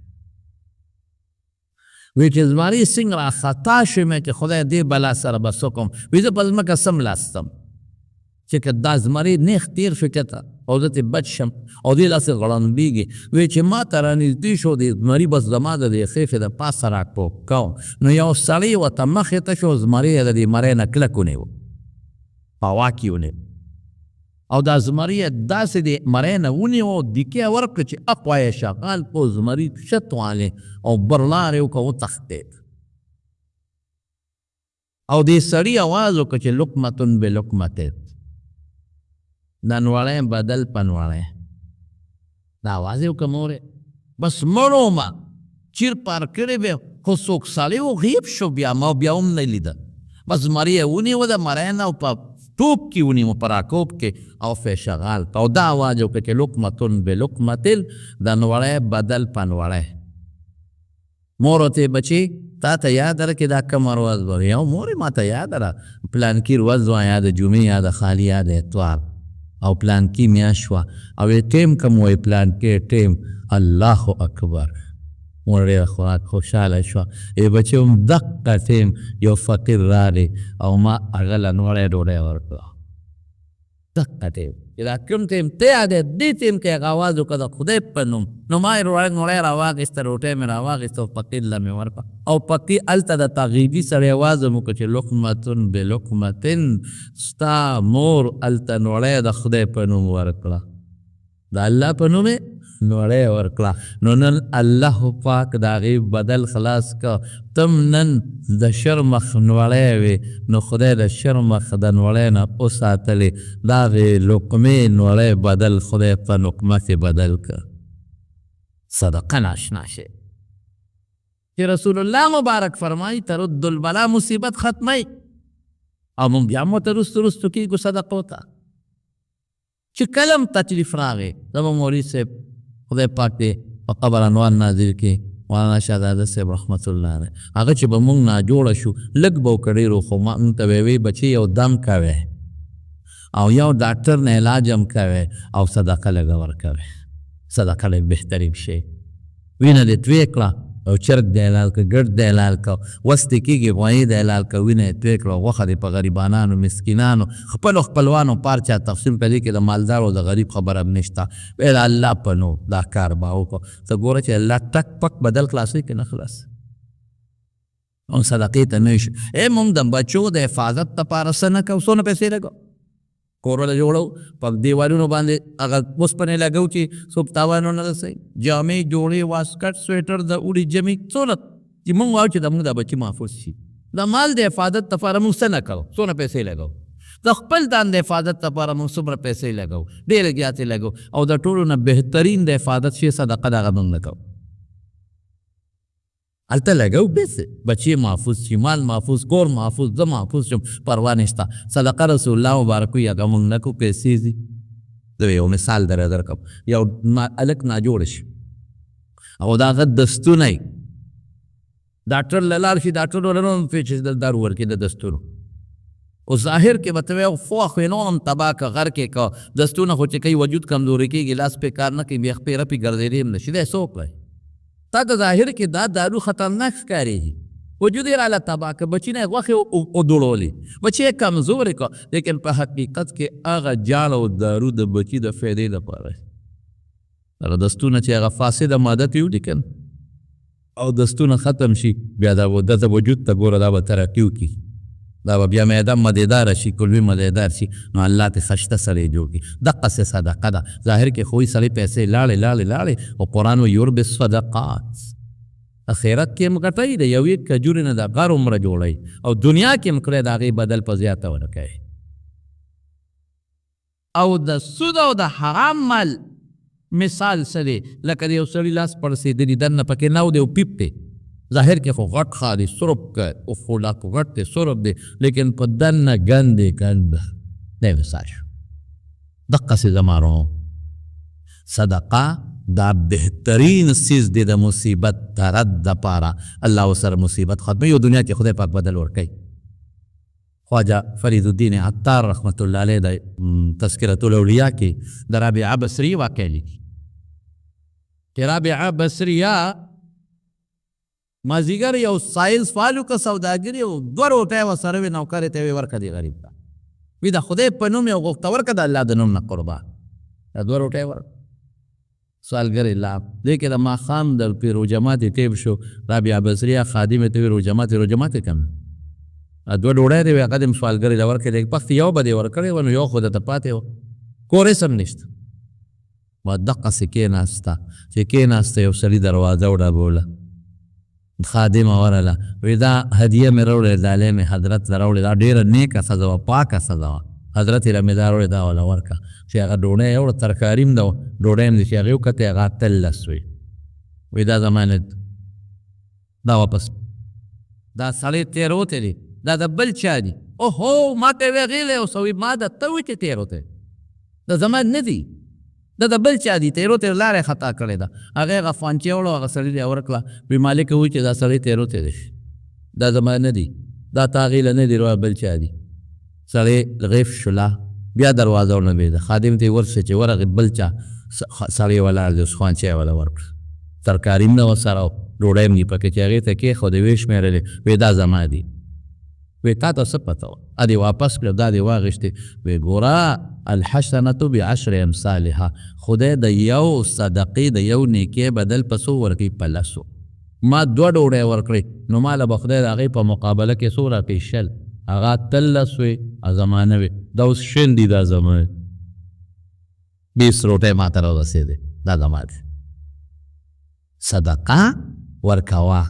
وی چې زمری څنګه راخطا شو مې چې خدای دې بلا سره به څه کوم وی زه په ځمکه سم لاستم چې که دا زمری نیغ تېر شو کته او زه ترې بچ شم او دې داسې غړنبېږي وی چې ما ته رانږدې شو د زمري بس زما د دې خېفې د پاسه راټوپ کوم نو یو سړی ورته مخې ته شو زمري یې د دې مرۍ نه کلک ونیو په هوا کې ونیو او دا زمري یې داسې د مرۍ نه ونیو او دیکې یې ورکړه چې اخوا یې شغال په زمري شت والې او برلار یې وکړه وتښتېد او دې سړي اواز وکړه چې لقمة بلقمة دا نوړی بدل په نوړی دا اواز یې وکړه مورې بس مړو ما چیر پار کړی بیا خو څوک سړی و غیب شو بیا ما بیا هم نه لیده بس زمري یې ونیوه د مرۍ نه او په ټوپ کې ونیوه په راکوب کې او فی شغال او دا اواز وکړه چې لقمة بلقمة د نوړی بدل په نوړی مور ورته بچي تا ته یاد را کې دا کومه ورځ به وي او مورې ما ته یاد را پلانکي ورځ وه یا د جمعې یا د خالي یا د اتوار او پلانکي میاشت شوه او ټیم کوم وایي پلانکي ټیم الله اکبر مور ډېره خوشحاله شوه ای بچې هم دقه ټیم یو فقیر راغی او ما هغه له نوړی ډوډۍ ورکړه دقه ټیم چې دا کوم ټیم ته یاد دی دې ټیم کې هغه اواز وکړه د خدای په نوم نو ما یې نوړی راواخېسته روټۍ مې راواخېسته او فقیر له مې ورکړه او فقیر هلته د تغیبي سړی اواز هم وکړه چې لقمة بلقمة ستا مور هلته نوړی د خدای په نوم ورکړه د الله په نوم یې نوړی ورکړه نو نن الله پاک د هغې بدل خلاص که تم نن د شر مخ نوړی وې نو خدای د شر مخ د نوړی نه وساتلې د هغې لقمې نوړی بدل خدای په نقمه کې بدل که صدقه ناشنا شی چې رسول الله مبارک فرمایي ترد البلا مصیبت ختمی او مونږ بیا مو ته رستو رستو کېږو صدقو ته چې کلم تکلیف راغی زموږ مولوي صاحب خدای پاک دې په قبر انوار نازل کړي مولانا شهزاده صاحب رحمت الله علیه هغه چې به مونږ ناجوړه شو لږ به وکړې خو مونږ ته به وی بچي یو دم کوی او یو ډاکټر نه علاج هم کوي او صدقه لږه ورکوي. صدقه لږ بهترین شی. وینه دې توی کړه او چرګ دې حلال کړه، ګډ دې حلال کړه، وس دې کېږي غوایي دې حلال کړه، وینه یې توی کړه، غوښه دې په غریبانانو مسکینانو خپلو خپلوانو پار چا تقسیم په دې کې د مالدار او د غریب خبره هم نشته. ویل الله په نو دا کار به وکړو. ته ګوره چې الله ټک پک بدل خلاصوي که نه خلاص او صدقې ته نه شي. مونږ د بچو د حفاظت دپاره څه نه کوو، څونه پیسې لګو، کورونه جوړو، په دیوالونو باندې هغه اوسپنې لګو چې څوک تاوان ونه رسوي، جامې جوړې، واسکټ، سویټر د اوړي جمې، څونه چې مونږ وایو چې زموږ دا بچي محفوظ شي. د مال د حفاظت دپاره مونږ څه نه کوو، څونه پیسې لګو. د خپل ځان د حفاظت دپاره مونږ څومره پیسې لګو، ډېرې زیاتې لګو، او د ټولو نه بهترین د حفاظت شي صدقه، دغه مونږ نه کوو. هلته لګو پیسې، بچی محفوظ شي، مال محفوظ، کور محفوظ، زه محفوظ شم، پروا نشته. صدقه رسول الله مبارک وي هغه مونږ نه کوو، پیسې ځي. زه یو مثال درکړم. یو هلک ناجوړه شي او د هغه دستونه یې ډاکټر له لاړ شي، ډاکټر ورله نور چې دارو ورکړي د دستونو، او ظاهر کې به ته وایې فوخ وې نور هم تباه که غر کې که دستونه خو چې کوي وجود کمزوري کېږي، لاس پې کار نه کوي، بیا خپې رپې ګرځېدې هم نه شي، دی څه وکړی؟ تا د ظاهر کې دا دارو خطرناک ښکارېږي، وجود یې راله تباه که، بچي نه یې غوښې ودوړولې، بچي یې کمزورې که، لیکن په حقیقت کې هغه جاړ او دارو د بچي د فایدې لپاره هغه دستونه چې هغه فاسده ماده ترې وډي که او دستونه ختم شي، بیا دا وجود ته ګوره دا به ترقي وکړي، دا به بیا معده مدیداره شي، کلوي مدیدار شي، نو الله ته خشته سړی جوړ کړي. دقسې صدقه ده. ظاهر کې خو یې سړی پیسې لاړې او قرآن وایي یربي الصدقات. اخرت کې هم ګټئ، د یوې کجورې نه د غر عمره جوړئ، او دنیا کې هم کړی د هغې بدل په زیاته ورکوئ. او د سود او د حرام مال مثال څه دی؟ لکه د یو سړي لاس پړسېدلي، دننه پکې نو دی او پیپ دی، ظاهر کې خو غټ ښه دی، سرب که خو لا خو غټ دی، سرب دی، لیکن په دننه ګند دی، ګند دی مثال شو. دقسې زما روح صدقه دا بهترین څیز دی د مصیبت د رد دپاره. الله ورسره مصیبت ختموي او دنیا کې خدای پاک بدل ورکوي. خواجه فرید الدین عطار رحمت الله علیه د تذکرة الاولیاء کې د رابعه بصري واقع لیکي چې رابعه بصریه مازدیګر یو ساینس فالو که سوداګري او 2 روټۍ ورسره وي، نوکر ته یې ورکړه دې غریب ته، وي د خدای په نوم یې غوښته ورکړه، د الله د نوم نه قربان 2 روټۍ ورکړه. سوالګرې لاپ دې کې د ماښام د پیرو جماعت ټیپ شو، رابعه بصریه خادمې ته وي رو جماعت یې کم 2 ډوډۍ دی، هغه دې سوالګرې له ورکړې، پخت یو به دې ورکړی و، نو یو خو درته پاتې و، کور هېڅ هم نشته. دقسې کېناسته چې کېناسته، یو سړي دروازه وډبوله، خادمه ورله، وی دا هدیه مې راوړې، ډالۍ مې حضرت له راوړې، دا ډېره نیکه ښځه وه، پاکه ښځه وه، حضرت یې له مې دا راوړې، دا وله ورکړه. چې هغه ډوډۍ یې وړه، ترکاري هم ده، ډوډۍ هم ده، چې هغې وکتې هغه 18 وي. وی دا زما نه دا واپس، دا سړی تېروتی دی، دا د بل چا دي. اوهو ما ته یې ویغېلی اوسه، وی ما ده ته وی چې تېروتی، دا زما نه دي، دا د بل چا دي، تېروتی لاره خطا کړې ده. هغې هغه فانچې وړه، هغه سړي ته یې ورکړه، وی مالک وایي چې دا سړی تېروتی دی، دا زما نه دي، دا تا هغې له نه دي، بل چا دي. سړی غیف شوله، بیا دروازه ورنبېده، خادم ته یې ورسه چې ورغې، بل چا سړی ولاړ دی، اوس خوانچې یې وله ورکړه، ترکاري هم نه ورسره، ډوډۍ هم دي پکې، چې هغې ته کېښودې، ویې شمېرلې، وی دا زما دي. وی تا ته څه پته وه؟ ا دې واپس کړه، دا دې واغېښتې. وی ګوره الحسنة بعشر امثالها، خدای د یو صدقې د یو نیکۍ بدل په څو ورکوي؟ په 10. ما 2 ډوډۍ ورکړې، نو ماله به خدای د هغې په مقابله کې څو راکوي؟ 10. هغه 13 وې، زما نه وې، دا اوس 20 دي، دا زما 20 روټۍ ما ته راورسېدې، دا زما دي. صدقه ورکوه،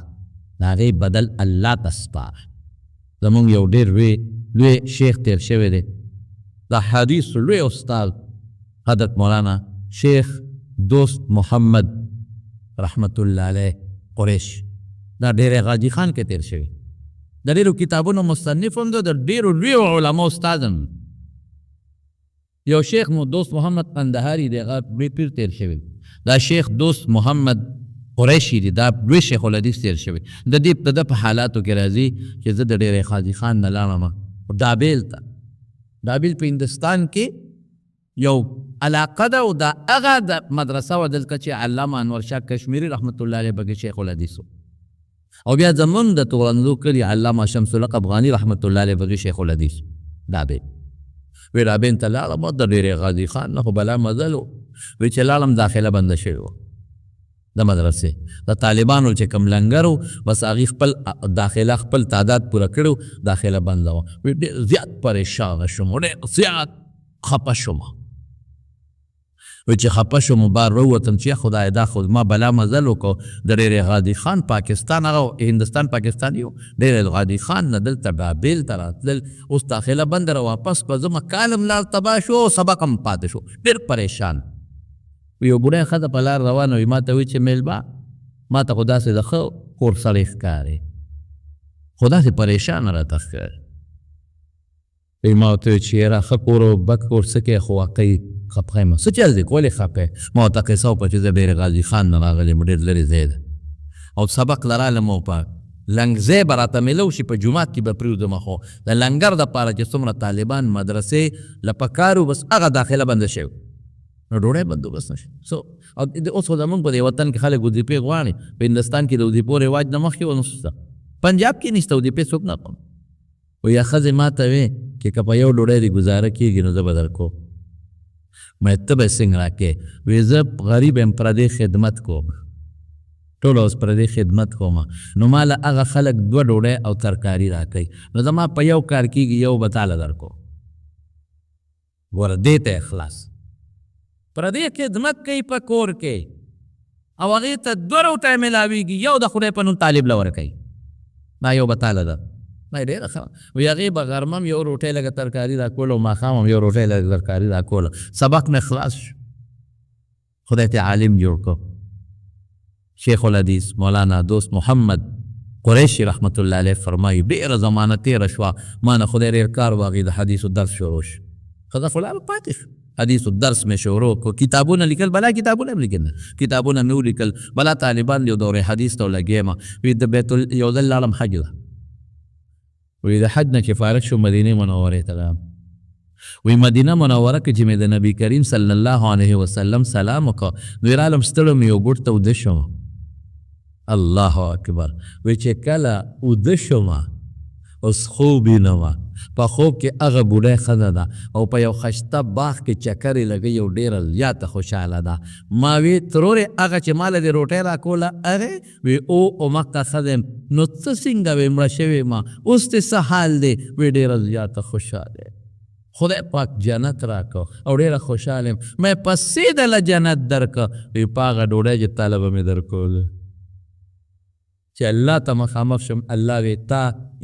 د هغې بدل الله ته سپاره. زمونږ یو ډېر لوی شیخ تیر شوی دی، د حدیث لوی استاد حضرت مولانا شیخ دوست محمد رحمت الله علیه قریش، دا ډېر غازي خان کې تیر شوی، د ډېرو کتابونو مصنف هم دی، د ډېرو لویو علما استاد هم. یو شیخ دوست محمد قندهاري دی، هغه لوی پیر تیر شوی، دا شیخ دوست محمد قریشي دی، دا لوی شیخ الحدیث تیر شوی. د دې په حالاتو کې راځي چې زه د ډېرې غازي خان نه لاړم ډابیل ته، دا بیل په هندوستان کې یو علاقه ده او دا هغه د مدرسه وه دلته چې علامه انور شاه کشمیري رحمت الله علیه پکې شیخ الحدیث او بیا زمون د تورندو کلي علامه شمس الحق افغاني رحمت الله علیه پکې شیخ الحدیث. دا بیل وی رابین ته لاړم د ډېرې غازي خان نه خو بلا مزل و وی چې لاړم داخله بنده شوې وه د مدرسې د طالبانو چې کوم لنګر و بس هغې خپل داخله خپل تعداد پوره کړی داخله بنده وه. وی ډېر زیات پریشانه شوم ډېر زیات خفه شوم وی چې خفه شوم بار راووتم چې خدای دا خو ما بلا مزل وکړو د ډېرې غازي خان پاکستان هغه هندوستان پاکستان یو ډېرې غازي خان نه دلته بابل ته راتلل اوس داخله بنده را واپس په زما کالم لار تباه شو سبق هم پاتې شو ډېر پریشان. یو بوډۍ ښځه په لار روانه وي ما ته وایي چې میلبا ما ته خو داسې د ښه کور سړی ښکارې خو داسې پریشانه راته ښکاري. وی ما ورته وایي چې یاره ښه کور او بد کور څه کوې خو واقعي خفه یم. څه چل دی ولې خفه ما ورته قصه وکړه چې زه ډېر غازي خان نه راغلی یم ډېر لرې ځای ده او سبق لرالم او په لنګ ځای به راته میلو شي په جومات کې به پرېږدم خو د لنګر دپاره چې څومره طالبان مدرسې له پکار بس هغه داخله بنده شوي نو ډوډۍ بندوبست نشي. او اوس خو زمونږ په دې وطن کې خلک وظیفې غواړي په هندوستان کې د وظیفو رواج نه مخکې و نشته پنجاب کې نشته وظیفې څوک نه کوم. و یا ښځې ما ته وې چې که په یو ډوډۍ دې ګزاره کېږي نو زه به درکوم. مې ته به څنګه راکې وی زه غریب یم پردې خدمت کوم ټول اوس پردې خدمت کوم نو ما له هغه خلک 2 ډوډۍ او ترکاري راکوي نو زما په یو کار کېږي یو به تاله درکو ګوره دې ته اخلاص پردې خدمت کوي په کور کې او هغې ته 2 روټۍ میلاویږي یو د خدای په نوم طالب له ورکوي دا یو به تاله ده ما ډېره ښه وی هغې به غرمه م یو روټۍ لږه ترکاري راکوله او ماښام هم یو روټۍ لږه ترکاري راکوله سبق مې خلاص شو خدای ته عالم جوړ کړو. شیخ الحدیث مولانا دوست محمد قریشي رحمت الله علیه فرمایي ډېره زمانه تېره شوه ما نه خدای ډېر کار واغې د حدیثو درس شروع شو ښځه خو لاړه پاتې شو حدیثو درس مې شروع کړو کتابونه لیکل بلا کتابونه هم لیکل کتابونه مې ولیکل بلا طالبان یو دورې حدیث ته ولګېم وی د بیت یو ځل لاړم حج ده وی د حج نه چې فارغ شو مدینې منورې ته لاړم وی مدینه منوره کې چې مې د نبي کریم صلی الله علیه وسلم سلام وکړه نو یې رالم ستړی مې یو ګوټ ته اوده شوم الله اکبر وی چې کله اوده شوم اوس خوب یې نه وه په خوب کې هغه بوډۍ ښځه ده او په یو ښایسته باغ کې چکرې لګوي او ډېره زیاته خوشحاله ده. ما وی ترورې هغه چې ما له دې روټۍ راکوله هغې وی او مخته ښځه یم نو څه څنګه وې مړه شوې ما اوس دې څه حال دی وی ډېره زیاته خوشحاله خدای پاک جنت راکړو او ډېره خوشحاله یم مې پسې دله جنت درکړه وی په هغه ډوډۍ چې تاله به مې درکوله چې الله ته مخامخ شم الله وی تا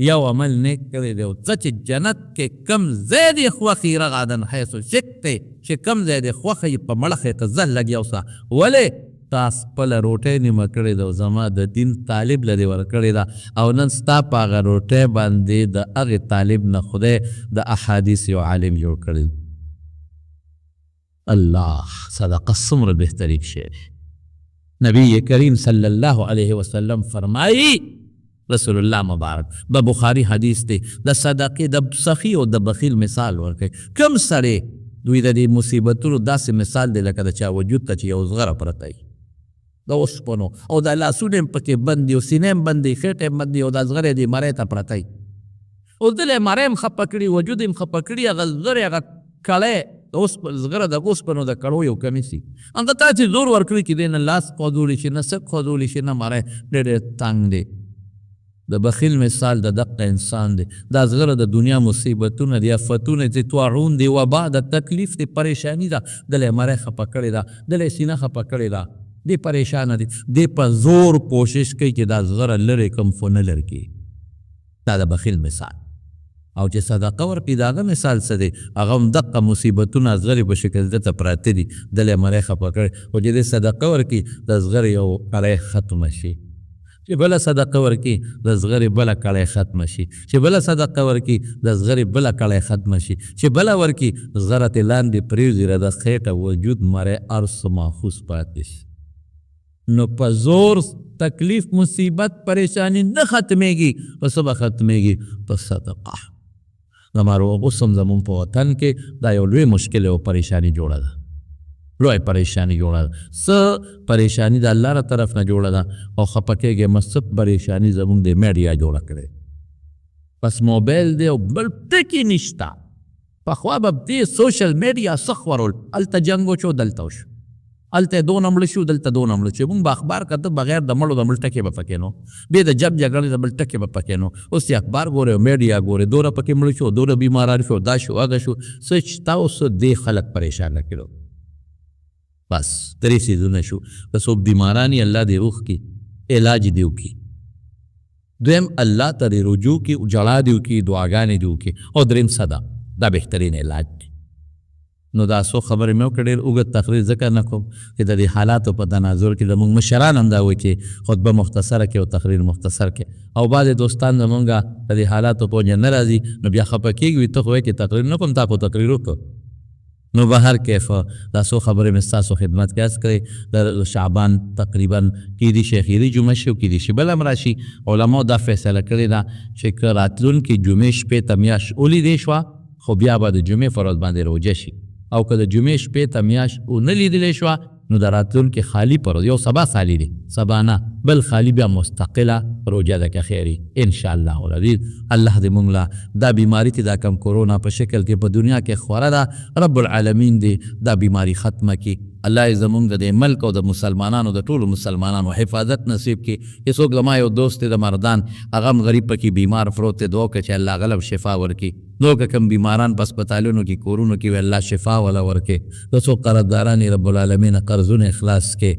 یو عمل نیک کړی دی او ځه چې جنت کې کم ځای دې خوښي رغادن حیث شئت چې کم ځای دې خوښي په مړخې ته ځه لګیا اوسه ولې تا خپله روټۍ نیمه کړې ده او زما د دین طالب له دې ورکړې ده او نن ستا په هغه روټۍ باندې د هغې طالب نه خدای د احادیث یو عالم جوړ کړی. الله صدقه څومره بهترین شی دی. نبی کریم صلی الله علیه وسلم فرمایی رسول الله مبارک به بخاری حدیث دی د صدقې د سخي او د بخیل مثال ورکوي کم سړی دوی د دې مصیبتونو داسې مثال دی لکه د چا وجود ته چې یو زغره پرته وي د اوسپنو او د لاسونه هم پکې بند دي او سینې هم بند دي خېټې هم بند دي او دا زغرې دې مرۍ ته پرته وي اوس دلې مرۍ هم خفه کړي وجود هم خفه کړي هغه زغرې هغه کړی د زغره د اوسپنو د کړو یو کمی سي همدا تا چې زور ورکړي چې دی نه لاس خوځولی شي نه سک خوځولی شي نه مرۍ ډېر تنګ دی. د بخیل مثال د دقه انسان دی دا زغره د دنیا مصیبتونه دي آفتونه دي طاعون دی وبا د تکلیف دی پریشانی ده دلې مرۍ خفه کړې ده دلې سینه خفه کړې ده دی پریشانه دي دی په زور کوشش کوي چې دا زغره لرې کم خو نه لرې کړي دا د بخیل مثال. او چې صدقه ورکړي د هغه مثال څه دی هغه هم دقه مصیبتونه زغرې په شکل دته پراته دي دلې مرۍ خفه کړې خو چې دی صدقه ورکړي د زغرې یو کړی ختمه شي چې بله صدقه ورکړي د زغرې بله کړی ختمه شي چې بله صدقه ورکړي د زغرې بله کړی ختمه شي چې بله ورکړي زغره ترې لاندې پرېوځي د خېټه وجود مرۍ هر څه محفوظ پاتې شي. نو په زور تکلیف مصیبت پریشانی نه ختمیږي په څه به ختمیږي په صدقه زمارو اوسم زمون په وطن کې دا یو لوی مشکل او پریشانی جوړه ده، لوی پریشانی جوړه ده. څه پریشانی د الله را طرف نه جوړه ده او خفه کېږې مصب پریشانی زمونږ د میډیا جوړه کړې. بس موبایل دی او بل ټکي نشته. پخوا به دې سوشل میډیا څه خورول، هلته جنګ وشو دلته وشو، هلته دونه مړه شو دلته دونه مړه شو. مونږ به اخبار کته بغیر د مړو د مړ ټکې به پکې نو، بې د جب جګړې د بل ټکې به پکې نو. اوس یې اخبار ګورې او میډیا ګورې، دوره پکې مړه شو، دوره بیماران شو، دا شو هغه شو. څه شته اوس دې خلک پریشانه کړو. بس درې څیزونه شو. که څوک بیماران یې الله دې روغ کړي، علاج دې وکړي. دویم الله ته دې رجوع کړي، جړا دې وکړي، دعاګانې دې وکړي. او درېیم صدا، دا بهترین علاج دی. نو دا څو خبرې مې وکړې، ډېر اوږد تقریر ځکه نه کوم چې د دې حالاتو په تناظر کې زموږ مشران هم دا وایي چې خطبه مختصره کړي او تقریر مختصر کړي، او بعضې دوستان زمونږ د دې حالاتو په وجه نه راځي، نو بیا خفه کېږي، ته خو وایې چې تقریر نه کوم، تا خو تقریر وکړو. نو به هر کیف دا څو خبرې مې ستاسو خدمت کې عرض کړې. د شعبان تقریبا کېدی شي اخري جمعه شي او کېدی شي بله هم راشي. علماو دا فیصله کړې ده چې که راتلونکې جمعې شپې ته میاشت ولیدې شوه، خو بیا به د جمعې په ورځ باندې روژه شي، او که د جمعې شپې ته میاشت ونه لیدلی شوه، نو د راتلونکې خالی پر ورځ، یو سبا خالی دی، سبا نه بل خالی بیا مستقله روژه ده که خیري انشاءالله العزیز. الله دې مونږ له دا بیماري چې دا کم کورونا په شکل کې په دنیا کې خوره ده، رب العالمین دې دا بیماری ختمه کړي. الله یې زمونږ د دې ملک او د مسلمانانو د ټولو مسلمانانو حفاظت نصیب کړي. هېڅوک زما یو دوست دی د مردان، هغه هم غریب پکې بیمار پروت دی، دعا وکړه چې الله غلب شفا ورکړي. نو که کوم بیماران په هسپتالونو کې کورونو کې وي، الله شفا وله ورکړي. که څوک قرضداران یې رب العالمین قرضونه اخلاص کړي،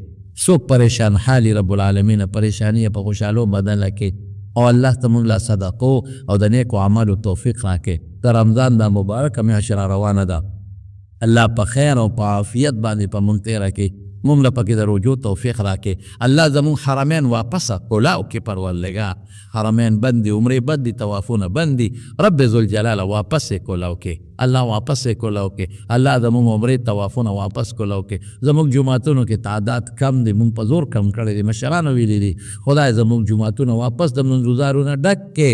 څوک پریشان حالي رب العالمین پریشانی په خوشحالو بدله کړي. او الله ته مونږ له صدقو او د نیکو اعمالو توفیق راکړي. د رمضان دا مبارکه میاشت را روانه ده، الله په خیر او په عافیت باندې په مونږ تېره کړي، مونږ له پکې د رجوع توفیق راکړي. الله زمونږ حرمین واپسه کولاو کې پروردګار، حرمین بند دي، عمرې بند دي، طوافونه بند دي، رب ذوالجلال واپس یې کولاو کې، الله واپس یې کولاو کې. الله زمونږ عمرې طوافونه واپس کولاو کې. زمونږ جوماتونو کې تعداد کم دی، مونږ په زور کم کړی دی، مشرانو ویلي دي خدای زمونږ جوماتونه واپس د منځګزارونه ډک کې.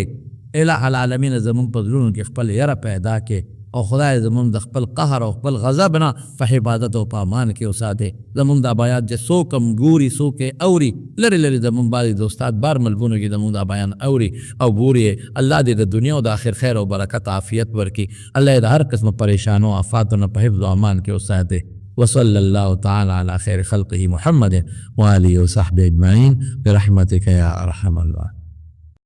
الٰه العالمین زمونږ په زړونو کې خپل یره پیدا کې، او خدای زمونږ د خپل قهر او خپل غضب نه په حفاظت او په امان کې وساتې. زمونږ دا بیان چې څوک هم ګوري، څوک یې اوري، لرې لرې زمونږ بعضې دوستات بار ملکونو کې زمونږ دا بیان اوري او ګوري. الله دې د دنیا او د آخر خیر او برکت عافیت ورکړي. الله یې د هر قسم پریشانو آفاتو نه په حفظ او امان کې وساتې. وصلی الله تعالی علی خیر خلقه محمد و آله و صحبه اجمعین برحمتک یا ارحم الراحمین.